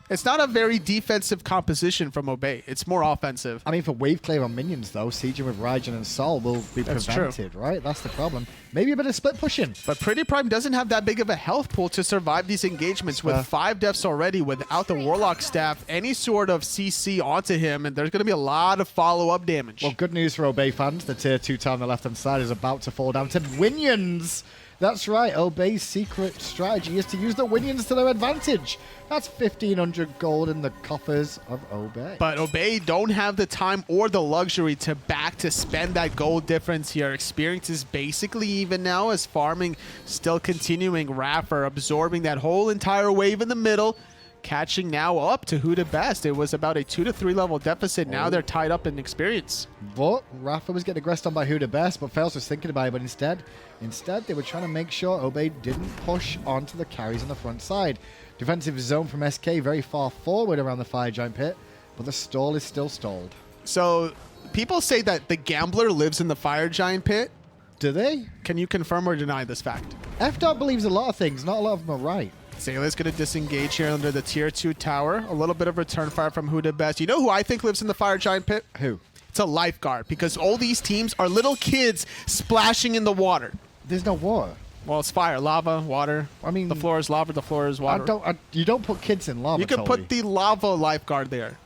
It's not a very defensive composition from Obey. It's more offensive. I mean, for wave clear on minions, though, sieging with Raijin and Sol will be prevented, right? That's the problem. Maybe a bit of split pushing. But Pretty Prime doesn't have that big of a health pool to survive these engagements. With 5 deaths already, without the Warlock staff, any sort of CC onto him, and there's going to be a lot of follow-up damage. Well, good news for Obey fans. The tier 2 tower on the left-hand side is about to fall down to Winions. That's right, Obey's secret strategy is to use the Winions to their advantage. That's 1,500 gold in the coffers of Obey. But Obey don't have the time or the luxury to spend that gold difference here. Experience is basically even now as farming still continuing. Raffer absorbing that whole entire wave in the middle. Catching now up to who the best. It was about a 2 to 3 level deficit. Now they're tied up in experience. But Rafa was getting aggressed on by who the best, but Fails was thinking about it. But instead, they were trying to make sure Obey didn't push onto the carries on the front side. Defensive zone from SK very far forward around the Fire Giant pit, but the stall is still stalled. So people say that the Gambler lives in the Fire Giant pit. Do they? Can you confirm or deny this fact? FDOT believes a lot of things. Not a lot of them are right. Xaylia's going to disengage here under the tier 2 tower. A little bit of return fire from who did best. You know who I think lives in the Fire Giant pit? Who? It's a lifeguard, because all these teams are little kids splashing in the water. There's no water. Well, it's fire, lava, water. I mean, the floor is lava, the floor is water. You don't put kids in lava. You could put the lava lifeguard there.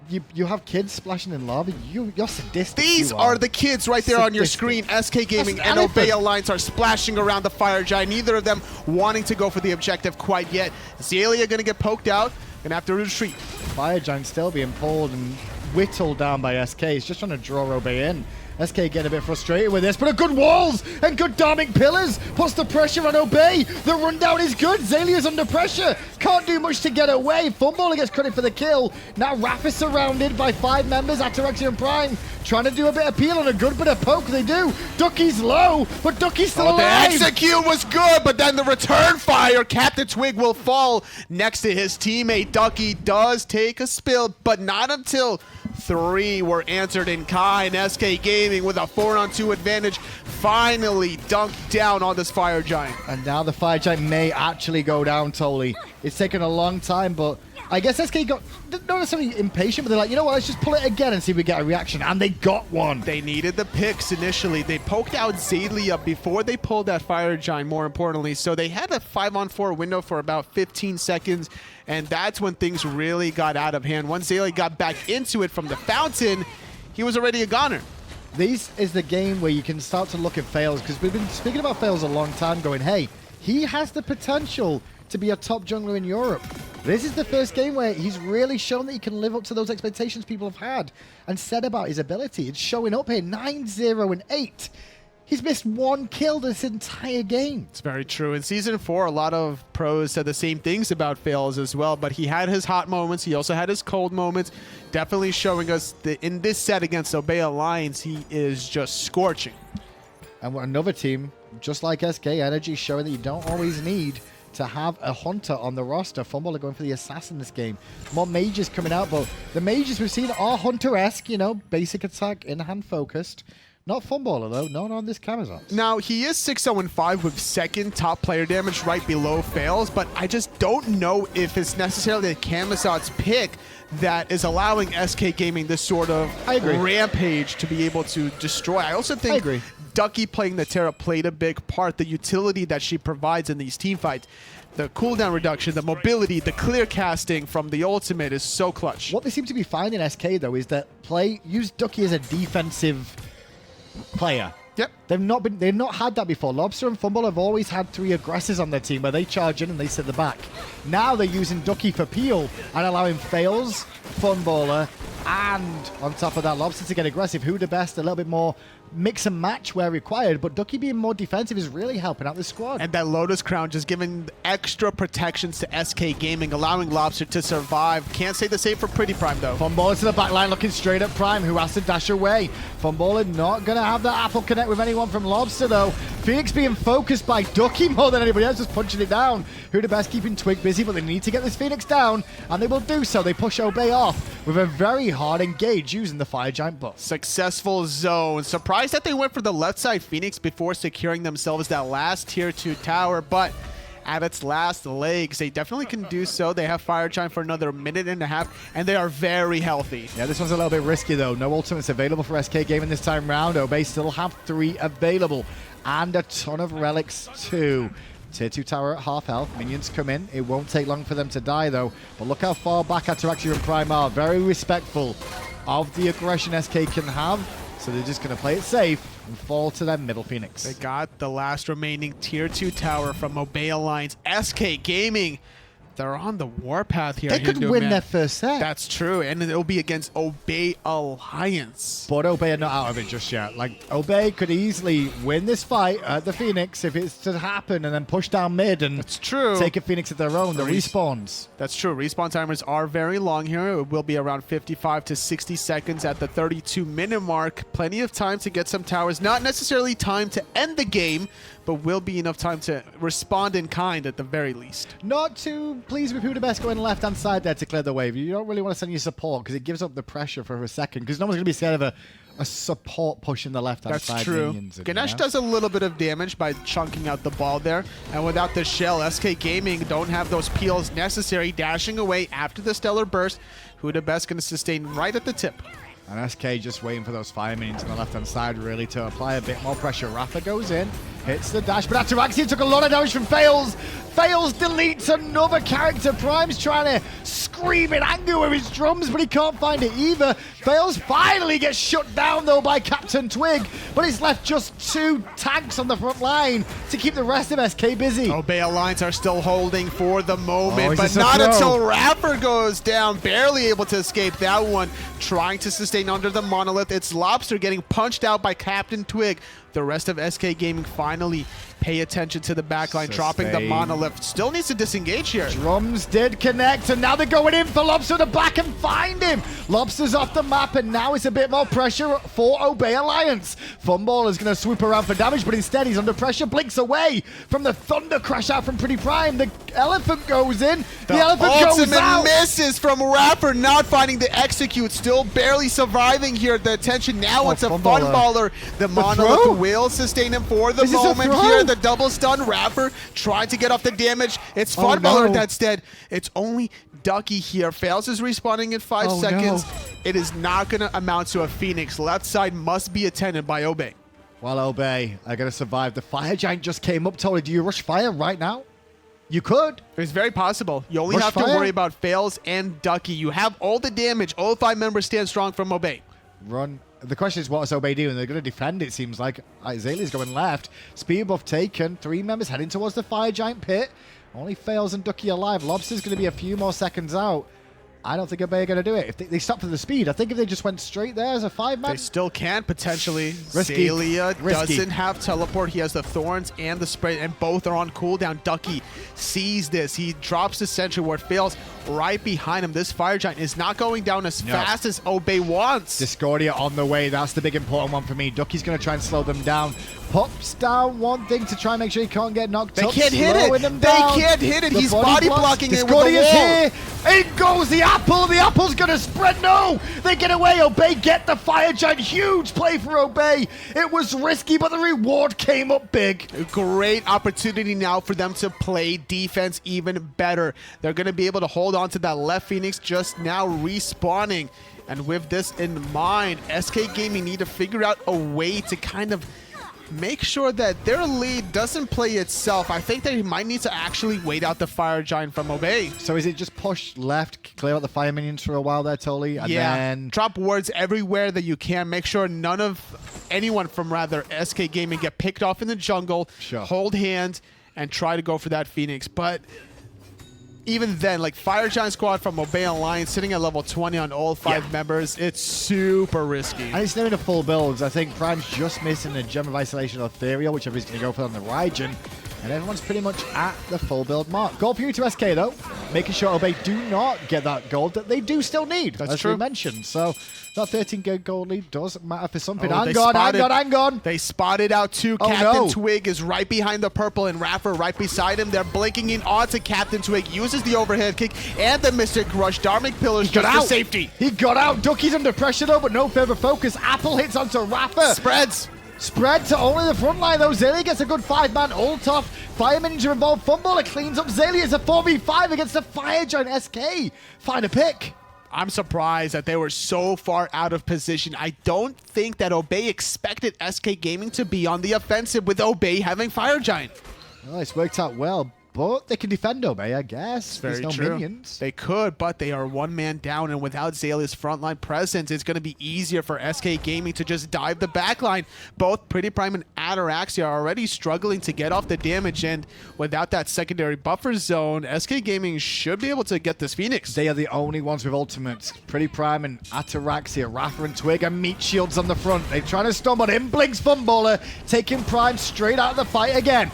You have kids splashing in lava? You're sadistic. These are the kids right there on your screen. SK Gaming and Obey Alliance are splashing around the Fire Giant. Neither of them wanting to go for the objective quite yet. Xaylia going to get poked out. Going to have to retreat. Fire Giant still being pulled and whittled down by SK. He's just trying to draw Obey in. SK getting a bit frustrated with this, but a good walls and good damning pillars puts the pressure on Obey. The rundown is good. Xaylia's under pressure. Can't do much to get away. Funballer gets credit for the kill. Now Raph is surrounded by 5 members. Ataraxia and Prime trying to do a bit of peel and a good bit of poke. They do. Ducky's low, but Ducky's still alive. The execute was good, but then the return fire. Captain Twig will fall next to his teammate. Ducky does take a spill, but not until 3 were answered in kind. SK Gaming with a 4-on-2 advantage finally dunked down on this Fire Giant. And now the Fire Giant may actually go down, Tolly. It's taken a long time, but I guess SK got not necessarily impatient, but they're like, you know what, let's just pull it again and see if we get a reaction. And they got one. They needed the picks initially. They poked out Zalia before they pulled that Fire Giant, more importantly. So they had a 5-on-4 window for about 15 seconds, and that's when things really got out of hand. Once Zalia got back into it from the fountain, he was already a goner. This is the game where you can start to look at Fails, because we've been speaking about Fails a long time, going, hey, he has the potential to be a top jungler in Europe. This is the first game where he's really shown that he can live up to those expectations people have had and said about his ability. It's showing up here, 9-0 and 8. He's missed 1 kill this entire game. It's very true. In Season 4, a lot of pros said the same things about Fails as well, but he had his hot moments. He also had his cold moments, definitely showing us that in this set against Obey Alliance, he is just scorching. And another team, just like SK Energy, showing that you don't always need to have a hunter on the roster. Fumble are going for the assassin this game. More mages coming out, but the mages we've seen are hunter-esque, you know, basic attack, in-hand focused. Not Funballer though, no, not on this Camazotz. Now, he is 6-0-5 with second top player damage right below Fails, but I just don't know if it's necessarily a Camazotz pick that is allowing SK Gaming this sort of rampage to be able to destroy. I also think Ducky playing the Terra played a big part, the utility that she provides in these team fights. The cooldown reduction, the mobility, the clear casting from the ultimate is so clutch. What they seem to be finding SK though is that use Ducky as a defensive player. Yep. They've not had that before. Lobster and Fumble have always had 3 aggressors on their team where they charge in and they sit the back. Now they're using Ducky for peel and allowing Fails, Funballer, and on top of that, Lobster to get aggressive. Who the best? A little bit more mix and match where required, but Ducky being more defensive is really helping out the squad. And that Lotus Crown just giving extra protections to SK Gaming, allowing Lobster to survive. Can't say the same for Pretty Prime though. Funballer to the back line, looking straight at Prime, who has to dash away. Funballer not going to have that apple connect with anyone from Lobster though. Phoenix being focused by Ducky more than anybody else, just punching it down. Who the best, keeping Twig busy, but they need to get this Phoenix down, and they will do so. They push Obey off with a very hard engage using the Fire Giant buff. Successful zone. Surprised that they went for the left side Phoenix before securing themselves that last tier 2 tower, but at its last legs, they definitely can do so. They have Fire Giant for another minute and a half, and they are very healthy. Yeah, this one's a little bit risky though. No ultimates available for SK Gaming this time round. Obey still have 3 available, and a ton of relics too. Tier 2 tower at half health. Minions come in. It won't take long for them to die though. But look how far back Ataraxia and Prime are. Very respectful of the aggression SK can have. So they're just going to play it safe and fall to that middle Phoenix. They got the last remaining tier 2 tower from Obey Alliance. SK Gaming, they're on the warpath here. They could win their first set. That's true, and it'll be against Obey Alliance. But Obey are not out of it just yet. Like, Obey could easily win this fight at the Phoenix if it's to happen and then push down mid and That's true. take a Phoenix of their own. The respawns. That's true. Respawn timers are very long here. It will be around 55 to 60 seconds at the 32-minute mark. Plenty of time to get some towers. Not necessarily time to end the game, but will be enough time to respond in kind at the very least. Not too pleased with who the best going left-hand side there to clear the wave. You don't really want to send your support because it gives up the pressure for a second, because no one's going to be scared of a support push in the left-hand side. That's true. Minions, Ganesh does a little bit of damage by chunking out the ball there, and without the shell, SK Gaming don't have those peels necessary, dashing away after the Stellar Burst. Who the best going to sustain right at the tip. And SK just waiting for those fire minions on the left-hand side, really, to apply a bit more pressure. Rafa goes in, hits the dash, but Ataraxia took a lot of damage from Fails. Fails deletes another character. Prime's trying to scream in anger with his drums, but he can't find it either. Fails finally gets shut down, though, by Captain Twig, but he's left just 2 tanks on the front line to keep the rest of SK busy. Obey Alliance are still holding for the moment, but is this a not throw? until Rapper goes down, barely able to escape that one, trying to sustain under the monolith. It's Lobster getting punched out by Captain Twig. The rest of SK Gaming finally Pay attention to the backline, dropping the Sustain. monolith. Still needs to disengage here. Drums did connect, and now they're going in for Lobster to back and find him. Lobster's off the map, and now it's a bit more pressure for Obey Alliance. Funball is going to swoop around for damage, but instead he's under pressure, blinks away from the Thunder Crash out from Pretty Prime. The Elephant goes in, the Elephant goes ultimate out. misses from Rapper, not finding the execute, still barely surviving here. The attention now, it's a Funballer. Funballer. The monolith throw? will sustain him for the Is this a moment throw? here. The double stun Rapper trying to get off the damage. It's Oh, Funballer no. that's dead. It's only Ducky here. Fails is respawning in 5 Oh, seconds. no. It is not going to amount to a Phoenix. Left side must be attended by Obey. Well, Obey are going to survive. The Fire Giant just came up. Totally, do you rush fire right now? You could. It's very possible. You only Rush have to fire? worry about Fails and Ducky. You have all the damage. All 5 members stand strong from Obey. Run. The question is, what does Obey do? And they're going to defend, it seems like. Azalea's going left. Speed buff taken. 3 members heading towards the Fire Giant pit. Only Fails and Ducky alive. Lobster's going to be a few more seconds out. I don't think Obey are going to do it. If they stop for the speed, I think if they just went straight there as a 5-man. They still can potentially. Risky. Zalia Risky. doesn't have teleport. He has the Thorns and the Spray, and both are on cooldown. Ducky sees this. He drops the Sentry Ward, Fails right behind him. This Fire Giant is not going down as fast as Obey wants. Discordia on the way. That's the big important one for me. Ducky's going to try and slow them down. Pops down one thing to try and make sure he can't get knocked They up. can't hit slowing it. them They down. can't hit it. The He's body blocking it with the Discordia's wall. here. In goes the apple. The apple's going to spread. No. They get away. Obey get the Fire Giant. Huge play for Obey. It was risky, but the reward came up big. A great opportunity now for them to play defense even better. They're going to be able to hold on to that left Phoenix just now respawning. And with this in mind, SK Gaming need to figure out a way to kind of make sure that their lead doesn't play itself. I think they might need to actually wait out the Fire Giant from Obey. So is it just push left, clear out the fire minions for a while there, Tolly? And then Drop wards everywhere that you can. Make sure none of anyone from rather SK Gaming get picked off in the jungle. Sure. Hold hand and try to go for that Phoenix. But even then, like Fire Giant squad from Obey Alliance sitting at level 20 on all 5 members, it's super risky. And it's near the full builds. I think Prime's just missing a Gem of Isolation or Ethereal, whichever he's going to go for on the Raijin. And everyone's pretty much at the full build mark. Gold for you to SK, though. Making sure Obey do not get that gold that they do still need, That's as true. we mentioned. So that 13 gold lead does matter for something. Oh, they hang on. They spotted out two. Oh, Captain no. Twig is right behind the purple and Rapper right beside him. They're blinking in onto Captain Twig. Uses the overhead kick and the Mystic Rush. Dharmic Pillars Got just for out. safety. He got out. Ducky's under pressure, though, but no further focus. Apple hits onto Rapper. Spreads. Spread to only the front line, though. Zalia gets a good 5-man ult off. Fire Ninja involved. Funballer cleans up Zalia. It's a 4v5 against the Fire Giant SK. Find a pick. I'm surprised that they were so far out of position. I don't think that Obey expected SK Gaming to be on the offensive with Obey having Fire Giant. Well, it's worked out well, but they can defend Obey, I guess. There's no minions. They could, but they are 1 man down, and without Zalia's frontline presence, it's going to be easier for SK Gaming to just dive the backline. Both Pretty Prime and Ataraxia are already struggling to get off the damage, and without that secondary buffer zone, SK Gaming should be able to get this Phoenix. They are the only ones with ultimates. Pretty Prime and Ataraxia, Rafa and Twig, and Meat Shields on the front. They're trying to stumble him. Blinks Funballer, taking Prime straight out of the fight again.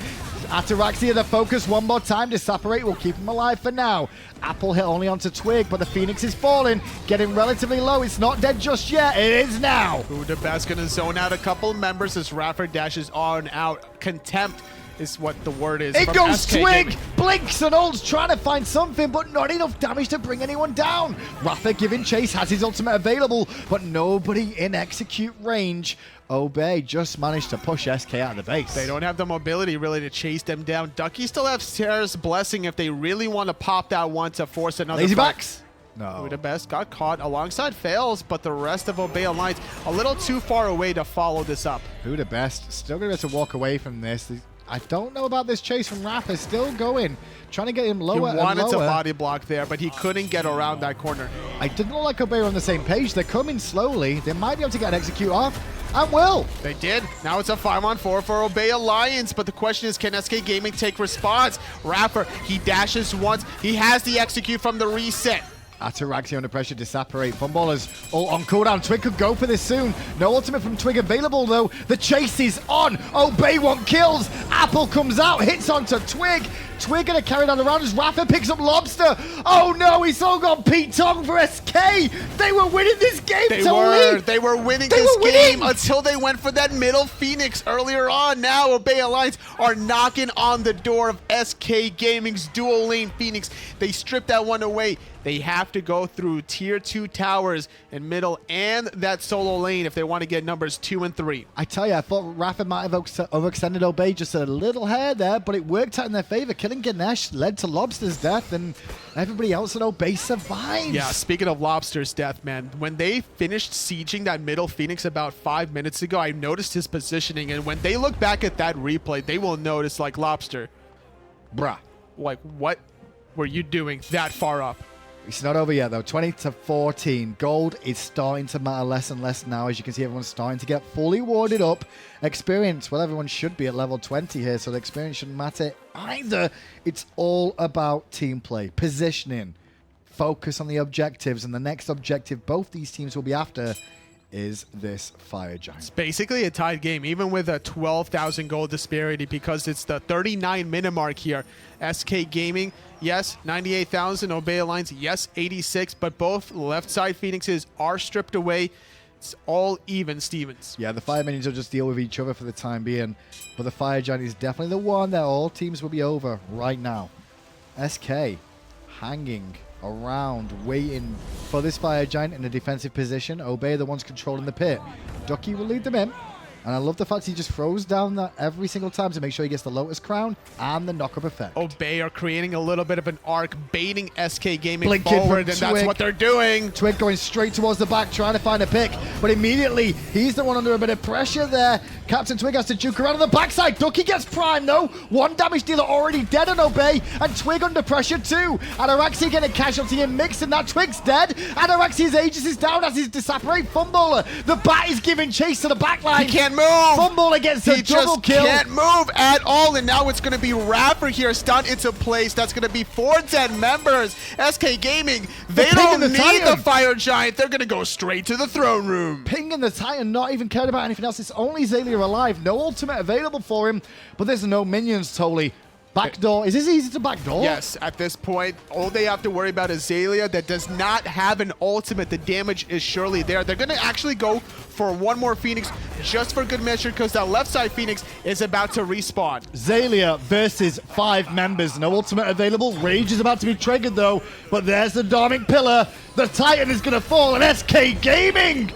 Ataraxia the focus one more time to separate. Will keep him alive for now. Apple hit only onto Twig, but the Phoenix is falling, getting relatively low. It's not dead just yet. It is now. Budapest going to zone out a couple members as Rafa dashes on out. Contempt is what the word is. It from goes SK Twig, Gaming. blinks and ults, trying to find something, but not enough damage to bring anyone down. Rafa giving chase, has his ultimate available, but nobody in execute range. Obey just managed to push SK out of the base. They don't have the mobility really to chase them down. Ducky still have Sarah's blessing if they really want to pop that one to force another Lazy fight. backs. No. Budapest got caught alongside Fails, but the rest of Obey Alliance a little too far away to follow this up. Budapest still going to be able to walk away from this. I don't know about this chase from Rafa. Still going. Trying to get him He lower and wanted to lower. body block there, but he couldn't get around that corner. I didn't look like Obey are on the same page. They're coming slowly. They might be able to get an execute off. And will. They did. Now it's a 5-on-4 for Obey Alliance, but the question is, can SK Gaming take response? Rapper, he dashes once. He has the execute from the reset. Ataraxia under pressure to separate. Funballers all on cooldown. Twig could go for this soon. No ultimate from Twig available though. The chase is on. Obey want kills. Apple comes out, hits onto Twig. Twig gonna carry it on around as Rafa picks up Lobster. Oh no, he's all got Pete Tong for SK. They were winning this game, Tony. They were winning this game until they went for that middle Phoenix earlier on. Now Obey Alliance are knocking on the door of SK Gaming's dual lane Phoenix. They stripped that one away. They have to go through tier 2 towers in middle and that solo lane if they want to get numbers 2 and 3. I tell you, I thought Rafa might have overextended Obey just a little hair there, but it worked out in their favor. Killing Ganesh led to Lobster's death, and everybody else at Obey survives. Yeah, speaking of Lobster's death, man, when they finished sieging that middle Phoenix about 5 minutes ago, I noticed his positioning, and when they look back at that replay, they will notice, like, Lobster, Bruh. like, what were you doing that far up? It's not over yet, though. 20-14. Gold is starting to matter less and less now. As you can see, everyone's starting to get fully warded up. Experience, well, everyone should be at level 20 here, so the experience shouldn't matter either. It's all about team play, positioning, focus on the objectives, and the next objective both these teams will be after is this Fire Giant. It's basically a tied game, even with a 12,000 gold disparity, because it's the 39-minute mark here. SK Gaming, yes, 98,000. Obey Alliance, yes, 86. But both left side Phoenixes are stripped away. It's all even, Stevens. Yeah, the Fire Minions will just deal with each other for the time being. But the Fire Giant is definitely the one that all teams will be over right now. SK hanging around, waiting for this Fire Giant in a defensive position. Obey the ones controlling the pit. Ducky will lead them in. And I love the fact he just throws down that every single time to make sure he gets the Lotus Crown and the knock-up effect. Obey are creating a little bit of an arc, baiting SK Gaming Blinking forward, from and that's Twig. what they're doing. Twig going straight towards the back, trying to find a pick. But immediately, he's the one under a bit of pressure there. Captain Twig has to juke around on the backside. Ducky gets prime, though. One damage dealer already dead on Obey. And Twig under pressure, too. Ataraxia getting a casualty in mix, and that Twig's dead. Ataraxia's Aegis is down as he's disapparate. Funballer. The bat is giving chase to the backline. He can't move. Funballer gets a He double just kill. can't move at all, and now it's going to be Rapper here stunned into place. That's going to be 4 dead members. SK Gaming, they ping don't in the need Titan. the Fire Giant. They're going to go straight to the throne room. Ping in the Titan, not even cared about anything else. It's only Zalia alive. No ultimate available for him, but there's no minions, Totally. Backdoor. Is this easy to backdoor? Yes, at this point, all they have to worry about is Zalia that does not have an ultimate. The damage is surely there. They're going to actually go for one more Phoenix just for good measure because that left side Phoenix is about to respawn. Zalia versus 5 members. No ultimate available. Rage is about to be triggered, though. But there's the Dharmic Pillar. The Titan is going to fall, and SK Gaming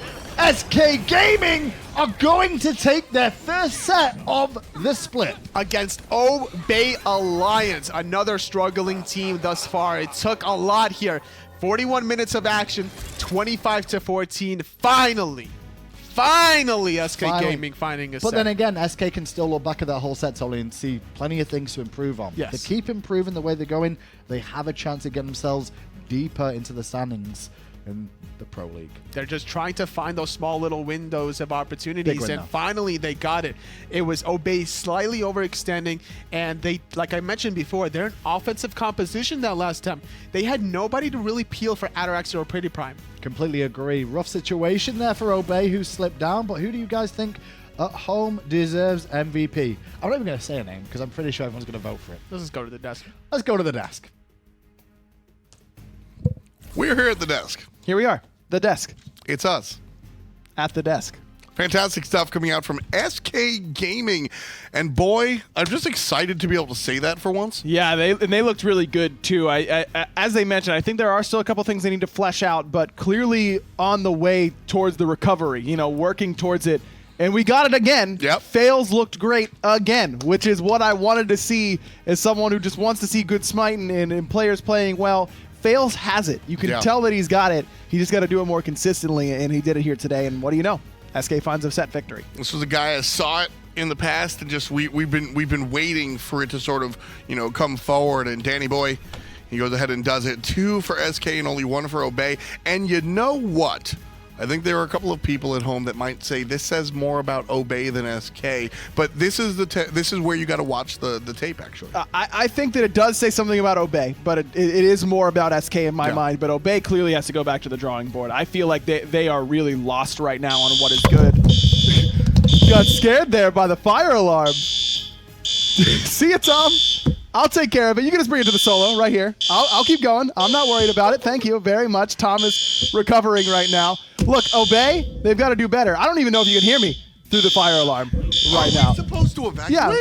are going to take their first set of the split. Against Obey Alliance, another struggling team thus far. It took a lot here. 41 minutes of action, 25-14. Finally, SK Gaming finding a set. But then again, SK can still look back at that whole set, Tolly, and see plenty of things to improve on. Yes. They keep improving the way they're going. They have a chance to get themselves deeper into the standings in the Pro League. They're just trying to find those small little windows of opportunities, win and now. finally they got it. It was Obey slightly overextending, and they, like I mentioned before, they're an offensive composition that last time. They had nobody to really peel for Ataraxia or Pretty Prime. Completely agree. Rough situation there for Obey, who slipped down, but who do you guys think at home deserves MVP? I'm not even going to say a name because I'm pretty sure everyone's going to vote for it. Let's just go to the desk. Let's go to the desk. We're here at the desk. Here we are, the desk, It's us. at the desk. Fantastic stuff coming out from SK Gaming. And boy, I'm just excited to be able to say that for once. Yeah, they looked really good too. I as they mentioned, I think there are still a couple things they need to flesh out, but clearly on the way towards the recovery. You know, working towards it. And we got it again. Yep. Fails looked great again, which is what I wanted to see as someone who just wants to see good smiting and players playing well. Fails has it. You can tell that he's got it. He just got to do it more consistently, and he did it here today. And what do you know? SK finds a set victory. This was a guy I saw it in the past, and just we've been waiting for it to sort of come forward. And Danny Boy, he goes ahead and does it. 2 for SK and only 1 for Obey. And you know what? I think there are a couple of people at home that might say this says more about Obey than SK, but this is this is where you got to watch the tape actually. I think that it does say something about Obey, but it is more about SK in my mind. But Obey clearly has to go back to the drawing board. I feel like they are really lost right now on what is good. Got scared there by the fire alarm. See ya, Tom. I'll take care of it. You can just bring it to the solo right here. I'll keep going. I'm not worried about it. Thank you very much. Tom is recovering right now. Look, Obey, they've got to do better. I don't even know if you can hear me through the fire alarm right now. Are we supposed to evacuate? Yeah.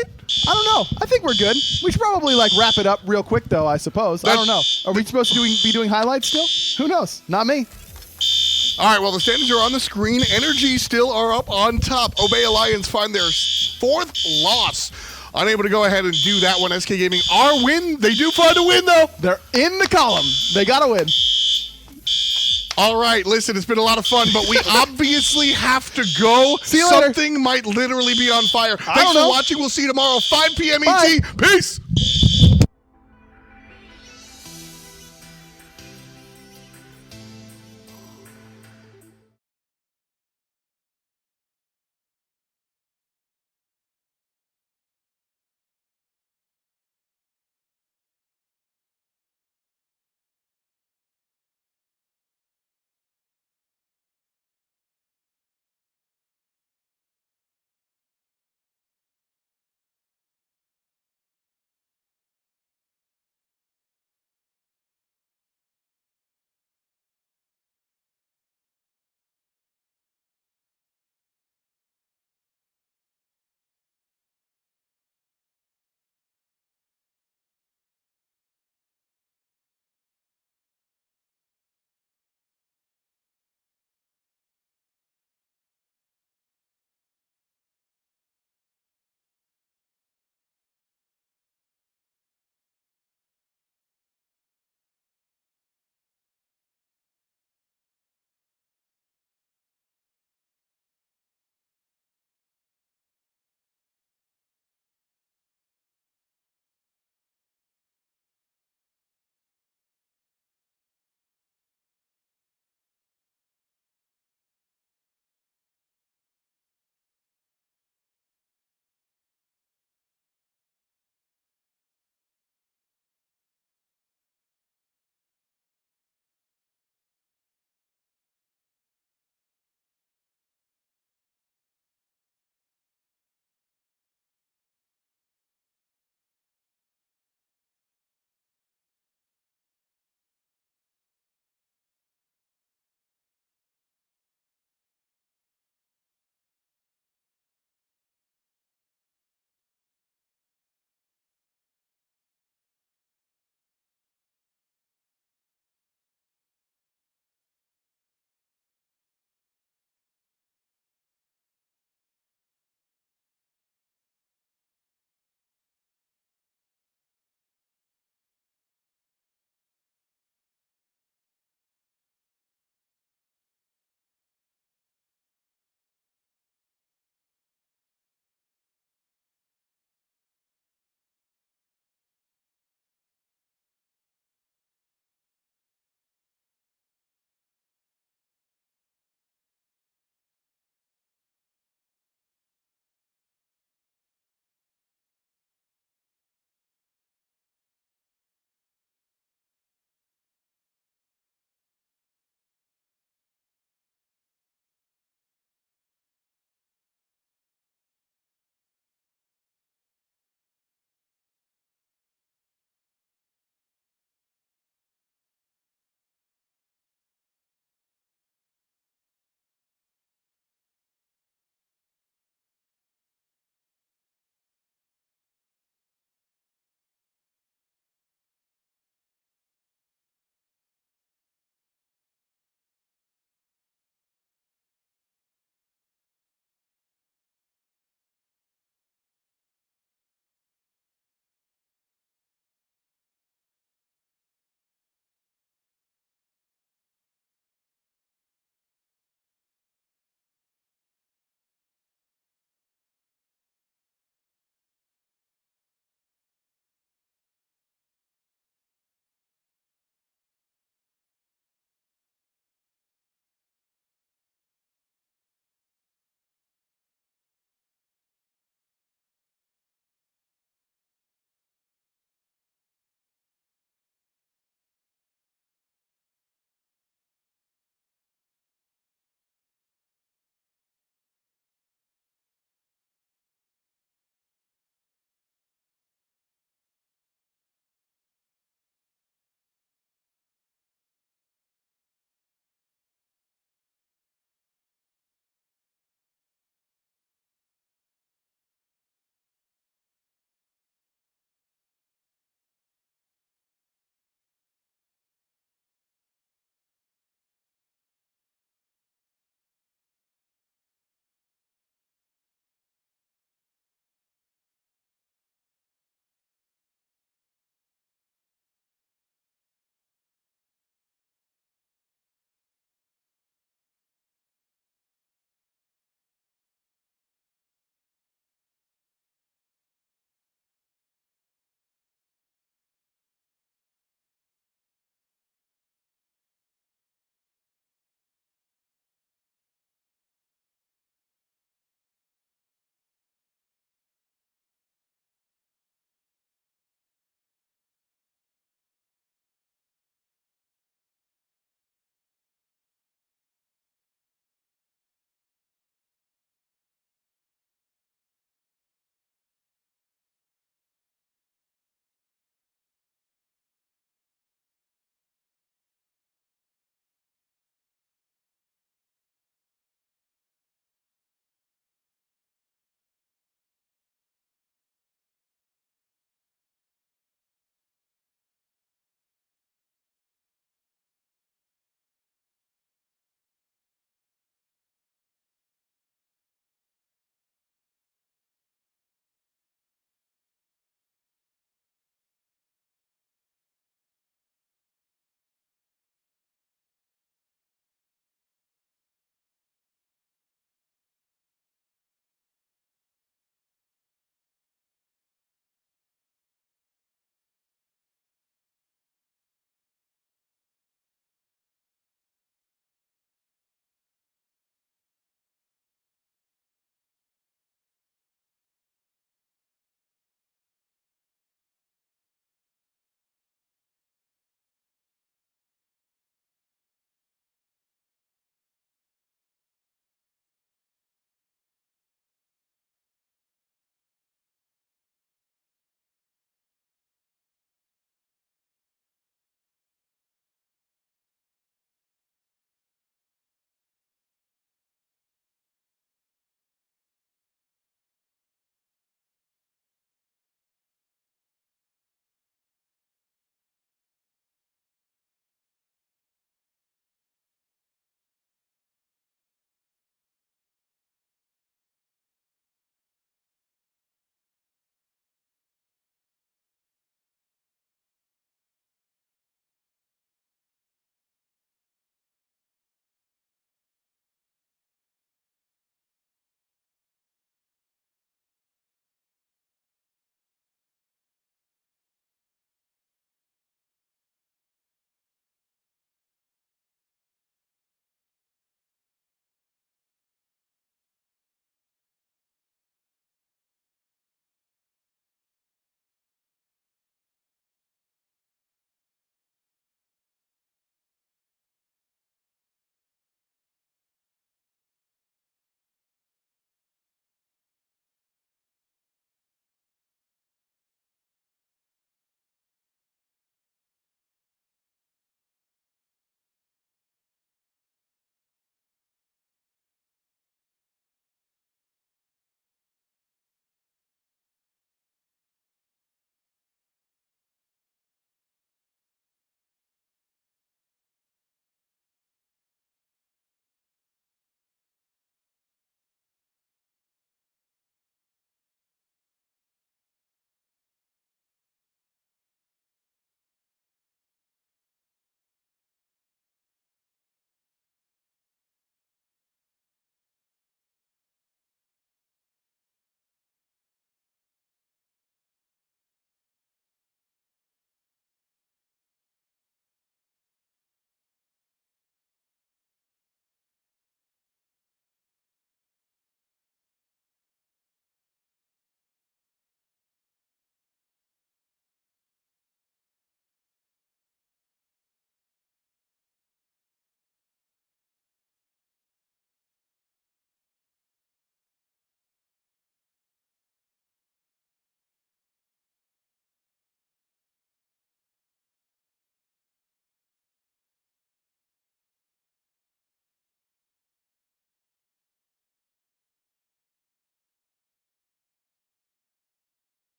I don't know. I think we're good. We should probably wrap it up real quick though, I suppose. I don't know. Are we supposed to be doing highlights still? Who knows? Not me. All right, well, the standings are on the screen. Energy still are up on top. Obey Alliance find their 4th loss. Unable to go ahead and do that one. SK Gaming are win. They do find a win, though. They're in the column. They got to win. All right, listen, it's been a lot of fun, but we obviously have to go. See you later. Something might literally be on fire. I Thanks don't for know. watching. We'll see you tomorrow, 5 p.m. Bye. ET. Peace.